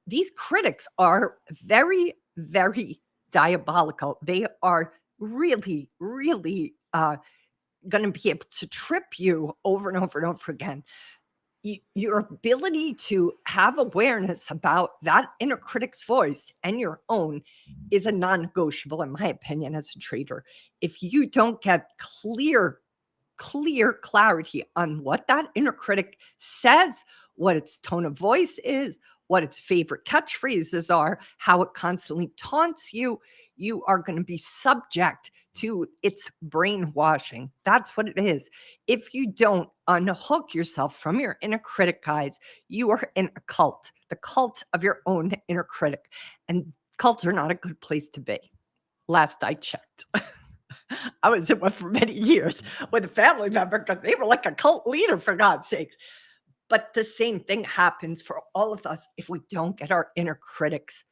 These critics are very, very diabolical. They are really, really going to be able to trip you over and over and over again. Your ability to have awareness about that inner critic's voice and your own is a non-negotiable, in my opinion, as a trader. If you don't get clear clarity on what that inner critic says, what its tone of voice is, what its favorite catchphrases are, how it constantly taunts you, you are going to be subject to its brainwashing. That's what it is. If you don't unhook yourself from your inner critic, guys, you are in a cult, the cult of your own inner critic. And cults are not a good place to be. Last I checked. I was in one for many years with a family member because they were like a cult leader, for God's sakes. But the same thing happens for all of us if we don't get our inner critics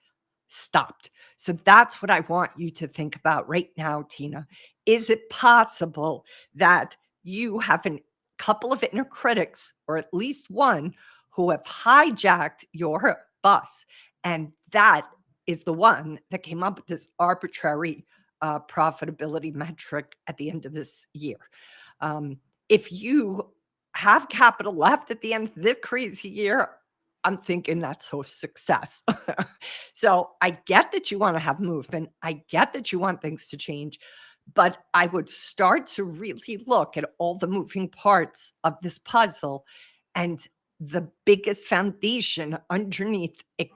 stopped. So that's what I want you to think about right now, Tina. Is it possible that you have a couple of inner critics, or at least one, who have hijacked your bus? And that is the one that came up with this arbitrary profitability metric at the end of this year. If you have capital left at the end of this crazy year, I'm thinking that's a success. So I get that you want to have movement. I get that you want things to change, but I would start to really look at all the moving parts of this puzzle, and the biggest foundation underneath it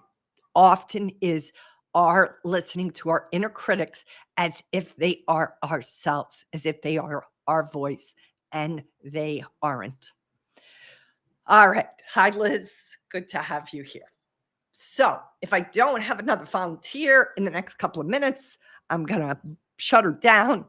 often is our listening to our inner critics as if they are ourselves, as if they are our voice, and they aren't. All right. Hi, Liz. Good to have you here. So if I don't have another volunteer in the next couple of minutes, I'm going to shut her down.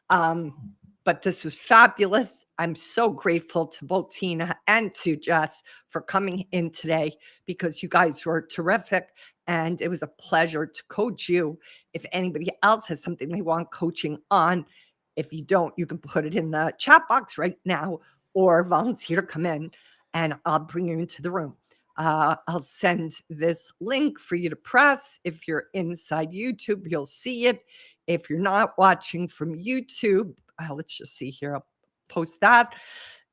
But this was fabulous. I'm so grateful to both Tina and to Jess for coming in today because you guys were terrific. And it was a pleasure to coach you. If anybody else has something they want coaching on, if you don't, you can put it in the chat box right now or volunteer to come in and I'll bring you into the room. I'll send this link for you to press. If you're inside YouTube, you'll see it. If you're not watching from YouTube, let's just see here. I'll post that.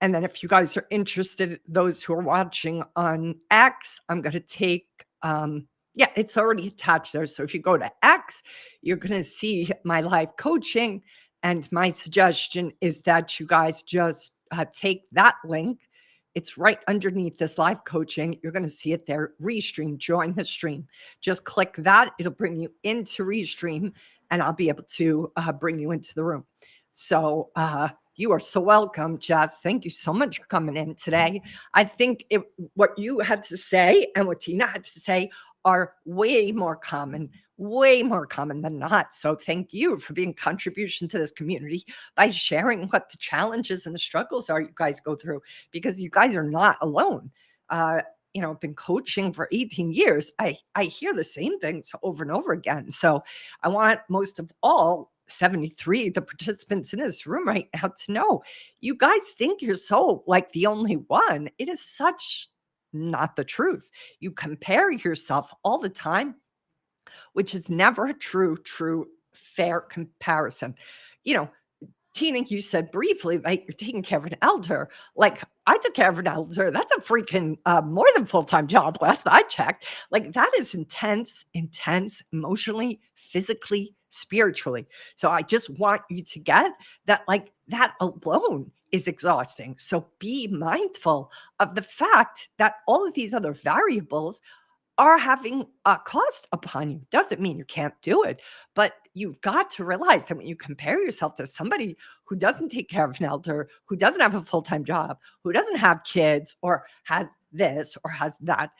And then if you guys are interested, those who are watching on X, I'm going to take Yeah, it's already attached there. So if you go to X, you're going to see my live coaching. And my suggestion is that you guys just take that link. It's right underneath this live coaching. You're going to see it there. Restream, join the stream. Just click that. It'll bring you into Restream, and I'll be able to bring you into the room. So you are so welcome, Jazz. Thank you so much for coming in today. I think what you had to say and what Tina had to say are way more common than not. So thank you for being a contribution to this community by sharing what the challenges and the struggles are you guys go through, because you guys are not alone. I've been coaching for 18 years. I hear the same things over and over again. So I want most of all 73, the participants in this room right now, to know you guys think you're so like the only one. It is such not the truth. You compare yourself all the time, which is never a true, fair comparison. Tina, you said briefly, like you're taking care of an elder. Like I took care of an elder. That's a freaking more than full-time job. Last I checked, like that is intense, emotionally, physically, spiritually. So I just want you to get that, like that alone is exhausting. So be mindful of the fact that all of these other variables are having a cost upon you. Doesn't mean you can't do it, but you've got to realize that when you compare yourself to somebody who doesn't take care of an elder, who doesn't have a full-time job, who doesn't have kids or has this or has that,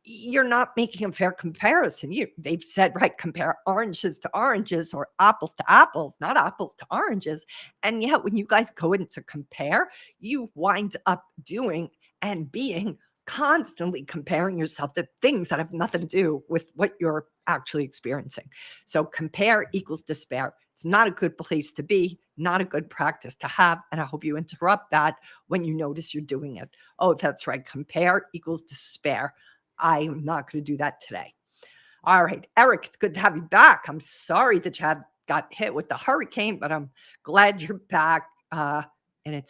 you're not making a fair comparison. They've said, right, compare oranges to oranges or apples to apples, not apples to oranges. And yet when you guys go in to compare, you wind up doing and being constantly comparing yourself to things that have nothing to do with what you're actually experiencing. So compare equals despair. It's not a good place to be, not a good practice to have. And I hope you interrupt that when you notice you're doing it. Oh, that's right. Compare equals despair. I'm not going to do that today. All right, Eric, it's good to have you back. I'm sorry that you got hit with the hurricane, but I'm glad you're back. And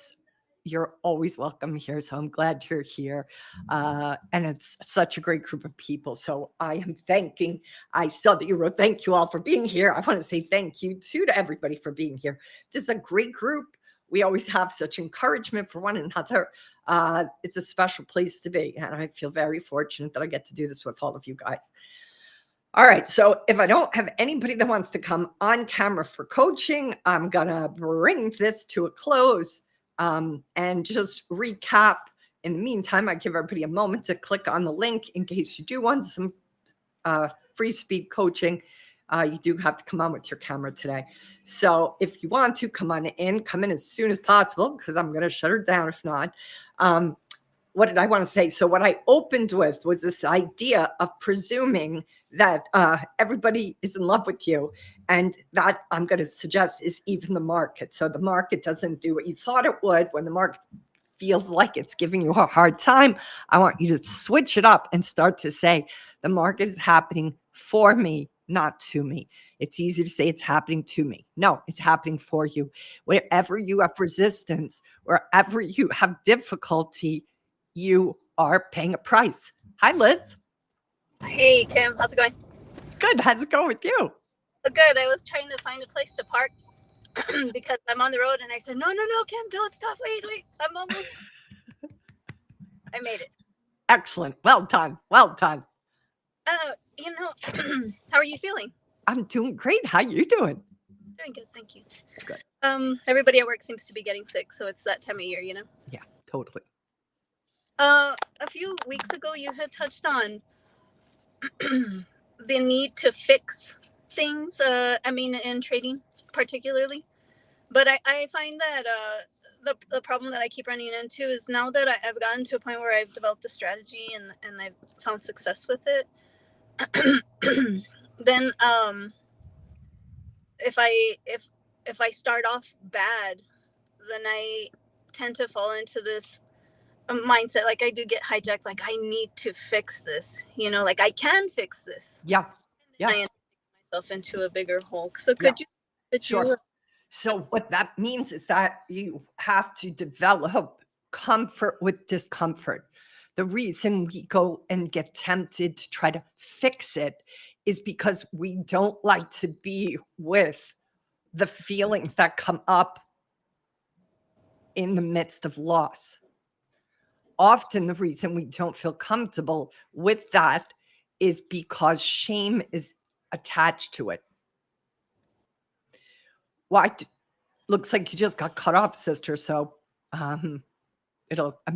you're always welcome here. So I'm glad you're here. And it's such a great group of people. So I saw that you wrote, thank you all for being here. I want to say thank you too to everybody for being here. This is a great group. We always have such encouragement for one another. It's a special place to be. And I feel very fortunate that I get to do this with all of you guys. All right. So if I don't have anybody that wants to come on camera for coaching, I'm going to bring this to a close. And just recap. In the meantime, I give everybody a moment to click on the link in case you do want some free speed coaching. You do have to come on with your camera today. So if you want to come in as soon as possible, because I'm going to shut her down if not. What did I want to say? So what I opened with was this idea of presuming that everybody is in love with you. And that I'm going to suggest is even the market. So the market doesn't do what you thought it would. When the market feels like it's giving you a hard time, I want you to switch it up and start to say, the market is happening for me, not to me. It's easy to say it's happening to me. No, it's happening for you. Wherever you have resistance, wherever you have difficulty, you are paying a price. Hi, Liz. Hey, Kim. How's it going? Good. How's it going with you? Good. I was trying to find a place to park because I'm on the road, and I said, no, Kim, don't stop. Wait. I'm almost. I made it. Excellent. Well done. How are you feeling? I'm doing great. How you doing? Doing good. Thank you. Good. Everybody at work seems to be getting sick, so it's that time of year, Yeah, totally. A few weeks ago, you had touched on the need to fix things. In trading particularly, but I find that the problem that I keep running into is now that I've gotten to a point where I've developed a strategy and I've found success with it. Then if I start off bad, then I tend to fall into this mindset, like I do get hijacked, like I need to fix this, like I can fix this. Yeah. I end up myself into a bigger hole. So could you Sure. So what that means is that you have to develop comfort with discomfort. The reason we go and get tempted to try to fix it is because we don't like to be with the feelings that come up in the midst of loss. Often the reason we don't feel comfortable with that is because shame is attached to it. Why? Looks like you just got cut off, sister. So I'm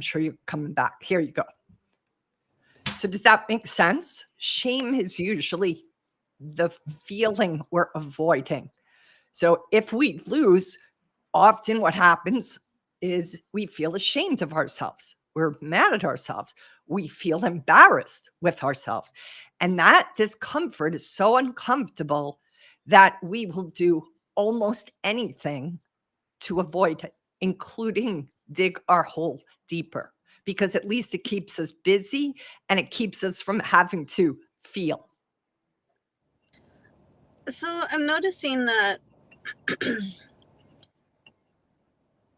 sure you're coming back. Here you go. So does that make sense? Shame is usually the feeling we're avoiding. So if we lose, often what happens is we feel ashamed of ourselves. We're mad at ourselves. We feel embarrassed with ourselves. And that discomfort is so uncomfortable that we will do almost anything to avoid it, including dig our hole deeper, because at least it keeps us busy and it keeps us from having to feel. So I'm noticing that,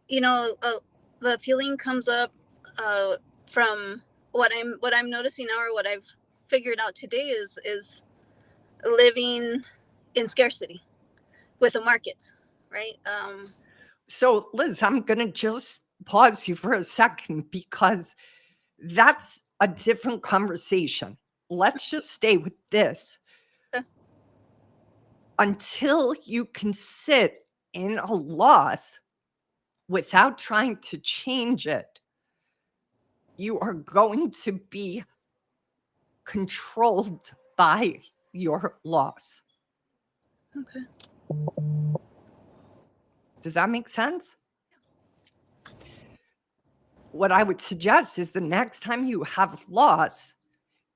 the feeling comes up from what I'm noticing now, or what I've figured out today is living in scarcity with the markets, right? So, Liz, I'm going to just pause you for a second because that's a different conversation. Let's just stay with this. Okay. Until you can sit in a loss without trying to change it, you are going to be controlled by your loss. Okay. Does that make sense? What I would suggest is the next time you have loss,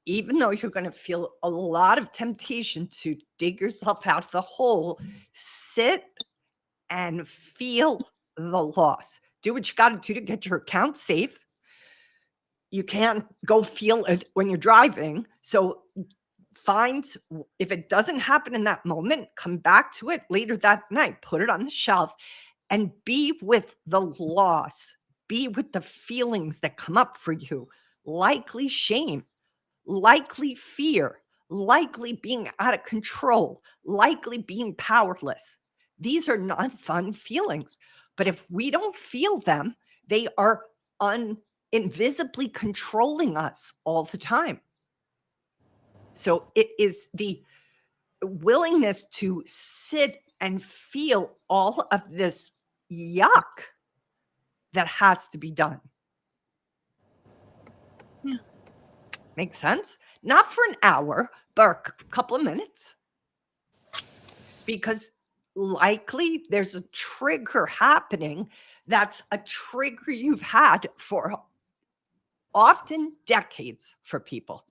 even though you're going to feel a lot of temptation to dig yourself out of the hole, sit and feel the loss. Do what you got to do to get your account safe. You can't go feel it when you're driving. So find, if it doesn't happen in that moment, come back to it later that night, put it on the shelf and be with the loss. Be with the feelings that come up for you, likely shame, likely fear, likely being out of control, likely being powerless. These are not fun feelings. But if we don't feel them, they are invisibly controlling us all the time. So it is the willingness to sit and feel all of this yuck that has to be done. Yeah. Makes sense? Not for an hour, but a couple of minutes. Because likely there's a trigger happening that's a trigger you've had for often decades for people.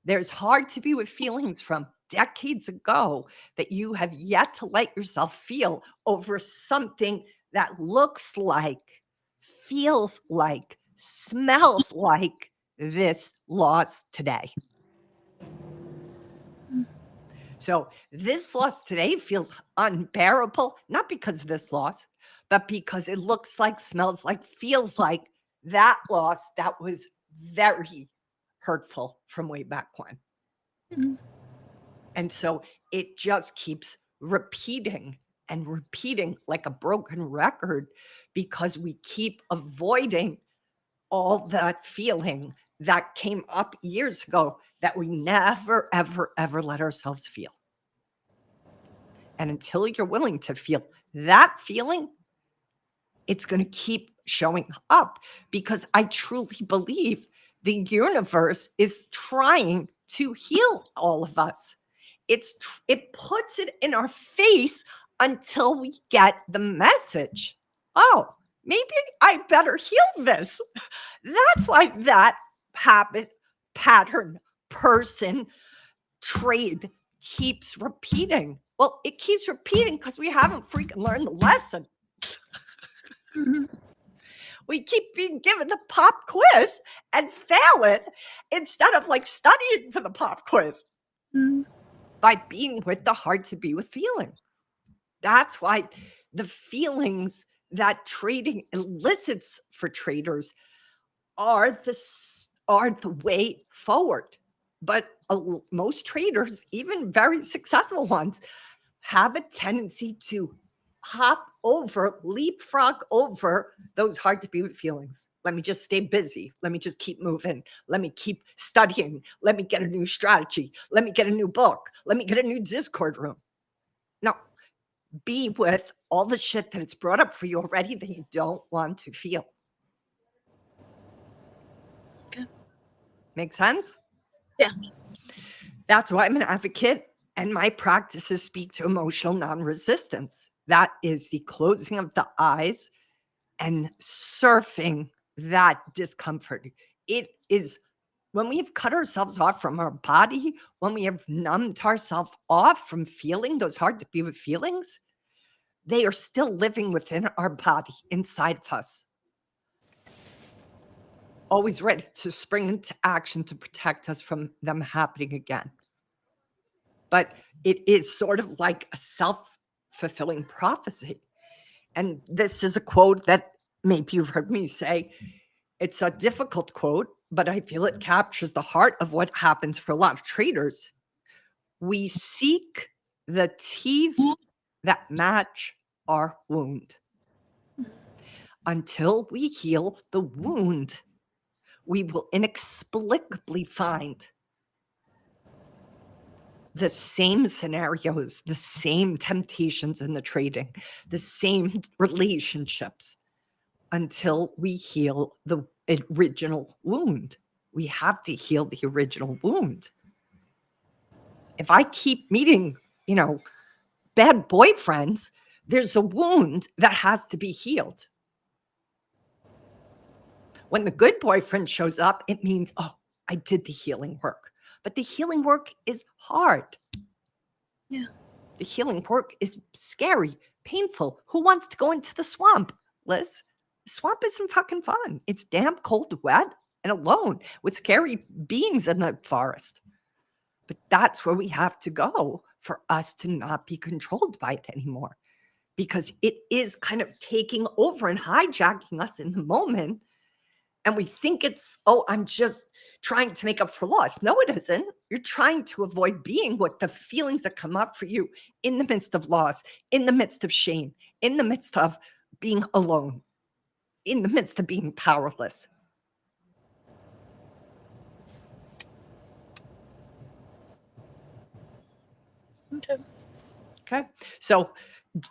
There's hard to be with feelings from decades ago that you have yet to let yourself feel over something that looks like, feels like, smells like this loss today. So this loss today feels unbearable, not because of this loss, but because it looks like, smells like, feels like that loss that was very hurtful from way back when. Mhm. And so it just keeps repeating and repeating like a broken record because we keep avoiding all that feeling that came up years ago that we never, ever, ever let ourselves feel. And until you're willing to feel that feeling, it's going to keep showing up because I truly believe the universe is trying to heal all of us. It puts it in our face until we get the message. Oh, maybe I better heal this. That's why that habit, pattern, person, trade keeps repeating. Well, it keeps repeating because we haven't freaking learned the lesson. Mhm. We keep being given the pop quiz and fail it instead of like studying for the pop quiz Mhm. by being with the hard to be with feeling. That's why the feelings that trading elicits for traders are are the way forward. But most traders, even very successful ones, have a tendency to hop over, leapfrog over those hard to be with feelings. Let me just stay busy. Let me just keep moving. Let me keep studying. Let me get a new strategy. Let me get a new book. Let me get a new Discord room. No, be with all the shit that it's brought up for you already that you don't want to feel. Okay. Make sense? Yeah. That's why I'm an advocate, and my practices speak to emotional non-resistance. That is the closing of the eyes and surfing that discomfort. It is when we've cut ourselves off from our body, when we have numbed ourselves off from feeling those hard to be with feelings, they are still living within our body, inside of us. Always ready to spring into action to protect us from them happening again. But it is sort of like a self-fulfilling prophecy. And this is a quote that maybe you've heard me say. It's a difficult quote, but I feel it captures the heart of what happens for a lot of traders. We seek the teeth that match our wound. Until we heal the wound, we will inexplicably find the same scenarios, the same temptations in the trading, the same relationships until we heal the original wound. We have to heal the original wound. If I keep meeting, bad boyfriends, there's a wound that has to be healed. When the good boyfriend shows up, it means, oh, I did the healing work. But the healing work is hard. Yeah. The healing work is scary, painful. Who wants to go into the swamp, Liz? The swamp isn't fucking fun. It's damp, cold, wet, and alone with scary beings in the forest. But that's where we have to go for us to not be controlled by it anymore. Because it is kind of taking over and hijacking us in the moment. And we think it's, oh, I'm just trying to make up for loss. No, it isn't. You're trying to avoid being what the feelings that come up for you in the midst of loss, in the midst of shame, in the midst of being alone, in the midst of being powerless. Okay. So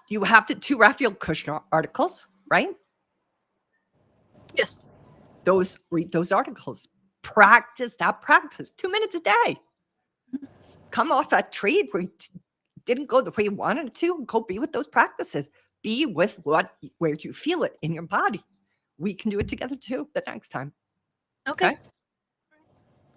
you have the 2 Raphael Kushner articles, right? Yes. Read those articles. Practice that practice. 2 minutes a day. Come off that trade where you didn't go the way you wanted it to. Go be with those practices. Be with where you feel it in your body. We can do it together too the next time. Okay.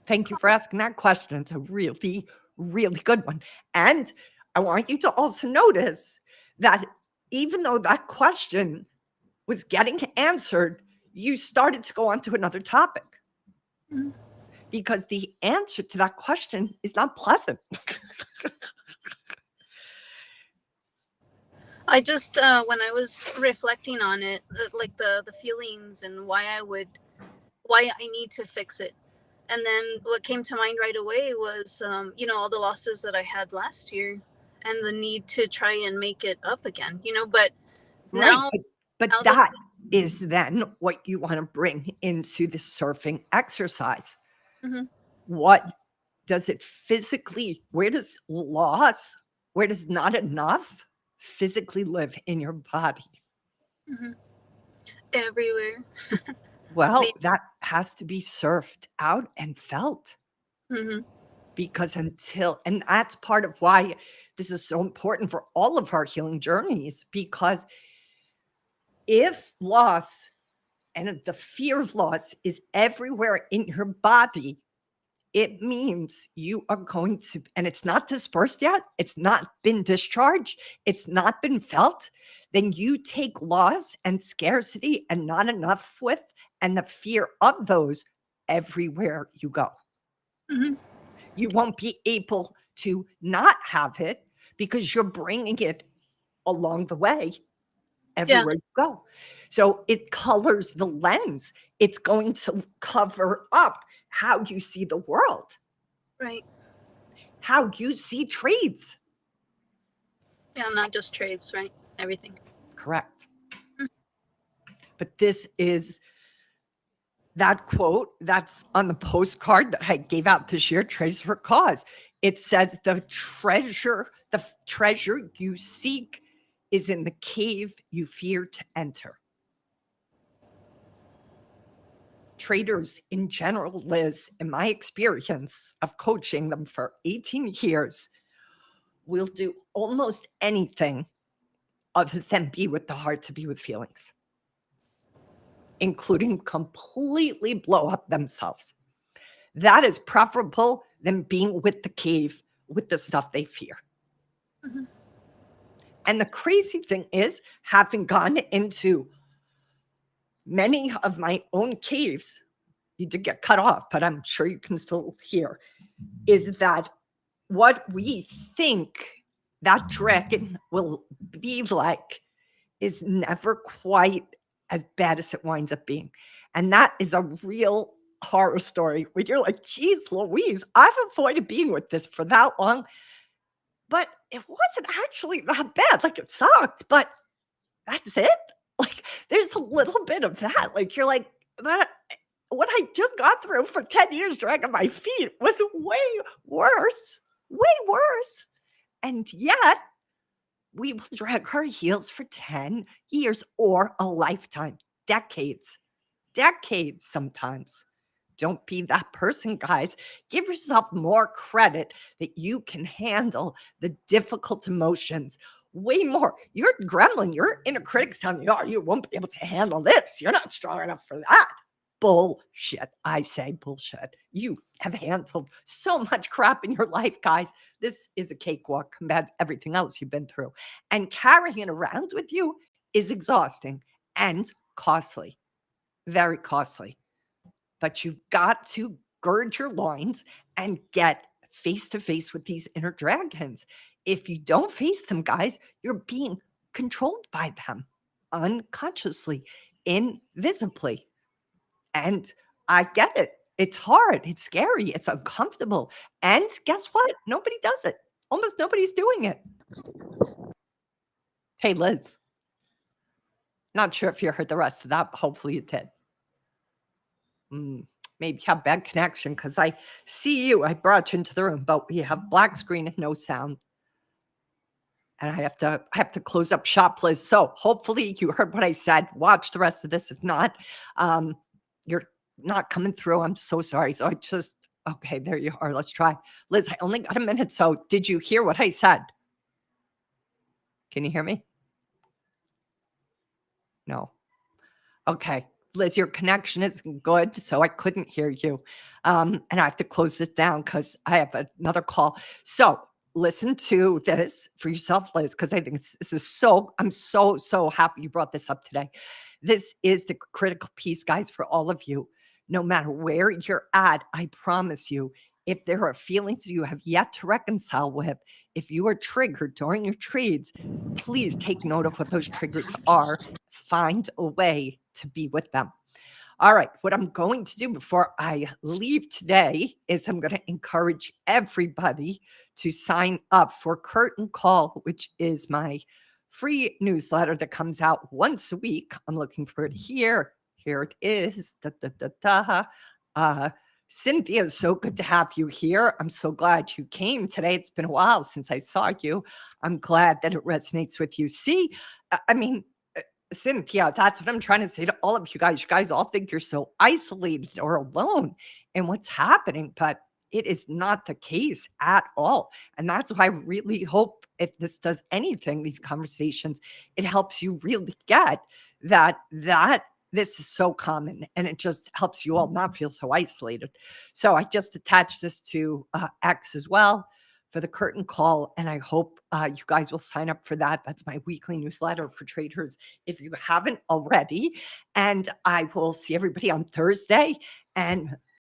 Thank you for asking that question. It's a really, really good one. And I want you to also notice that even though that question was getting answered, you started to go on to another topic. Mhm. Because the answer to that question is not pleasant. I just when I was reflecting on it, like the feelings and why I need to fix it, and then what came to mind right away was all the losses that I had last year and the need to try and make it up again. But now, Right. But now that is then what you want to bring into the surfing exercise. Mhm. What does it physically, where does loss, where does not enough physically live in your body? Everywhere. Well, that has to be surfed out and felt. Hmm. Because and that's part of why this is so important for all of our healing journeys, because if loss and if the fear of loss is everywhere in your body, it means you are going to, and it's not dispersed yet, it's not been discharged, it's not been felt, then you take loss and scarcity and not enough with, and the fear of those everywhere you go. Mhm. You won't be able to not have it because you're bringing it along the way everywhere you go. So it colors the lens. It's going to cover up how you see the world, Right. how you see trades. Yeah, not just trades, right? Everything. Correct. But this is that quote that's on the postcard that I gave out this year, Trades for Cause. It says the treasure you seek is in the cave you fear to enter. Traders in general, Liz, in my experience of coaching them for 18 years, will do almost anything other than be with the heart to be with feelings, including completely blow up themselves. That is preferable than being with the cave with the stuff they fear. Mhm. And the crazy thing is, having gone into many of my own caves, you did get cut off, but I'm sure you can still hear, is that what we think that dragon will be like is never quite as bad as it winds up being. And that is a real horror story where you're like, geez, Louise, I've avoided being with this for that long, but it wasn't actually that bad. Like, it sucked, but that's it. Like, there's a little bit of that. Like, you're like, that what I just got through for 10 years dragging my feet was way worse, way worse. And yet, we will drag our heels for 10 years or a lifetime, decades sometimes. Don't be that person, guys. Give yourself more credit that you can handle the difficult emotions way more. You're gremlin, your inner critic's telling you, oh, you won't be able to handle this. You're not strong enough for that. Bullshit. I say bullshit. You have handled so much crap in your life, guys. This is a cakewalk compared to everything else you've been through. And carrying it around with you is exhausting and costly, very costly. But you've got to gird your loins and get face to face with these inner dragons. If you don't face them, guys, you're being controlled by them unconsciously, invisibly. And I get it. It's hard. It's scary. It's uncomfortable. And guess what? Nobody does it. Almost nobody's doing it. Hey, Liz. Not sure if you heard the rest of that, but hopefully you did. Maybe you have bad connection because I see you. I brought you into the room, but we have black screen and no sound. And I have to close up shop, Liz. So hopefully you heard what I said. Watch the rest of this. If not, you're not coming through. I'm so sorry. So okay, there you are. Let's try. Liz, I only got a minute. So did you hear what I said? Can you hear me? No. Okay. Liz, your connection isn't good, so I couldn't hear you. And I have to close this down because I have another call. So listen to this for yourself, Liz, because I think this is I'm so happy you brought this up today. This is the critical piece, guys, for all of you. No matter where you're at, I promise you, if there are feelings you have yet to reconcile with, if you are triggered during your trades, please take note of what those triggers are. Find a way to be with them. All right, what I'm going to do before I leave today is I'm going to encourage everybody to sign up for Curtain Call, which is my free newsletter that comes out once a week. I'm looking for it here. Here it is. Cynthia, so good to have you here. I'm so glad you came today. It's been a while since I saw you. I'm glad that it resonates with you. See, I mean, Cynthia, that's what I'm trying to say to all of you guys. You guys all think you're so isolated or alone in what's happening, but it is not the case at all. And that's why I really hope if this does anything, these conversations, it helps you really get that this is so common and it just helps you all not feel so isolated. So I just attached this to X as well for the Curtain Call. And I hope you guys will sign up for that. That's my weekly newsletter for traders if you haven't already. And I will see everybody on Thursday. And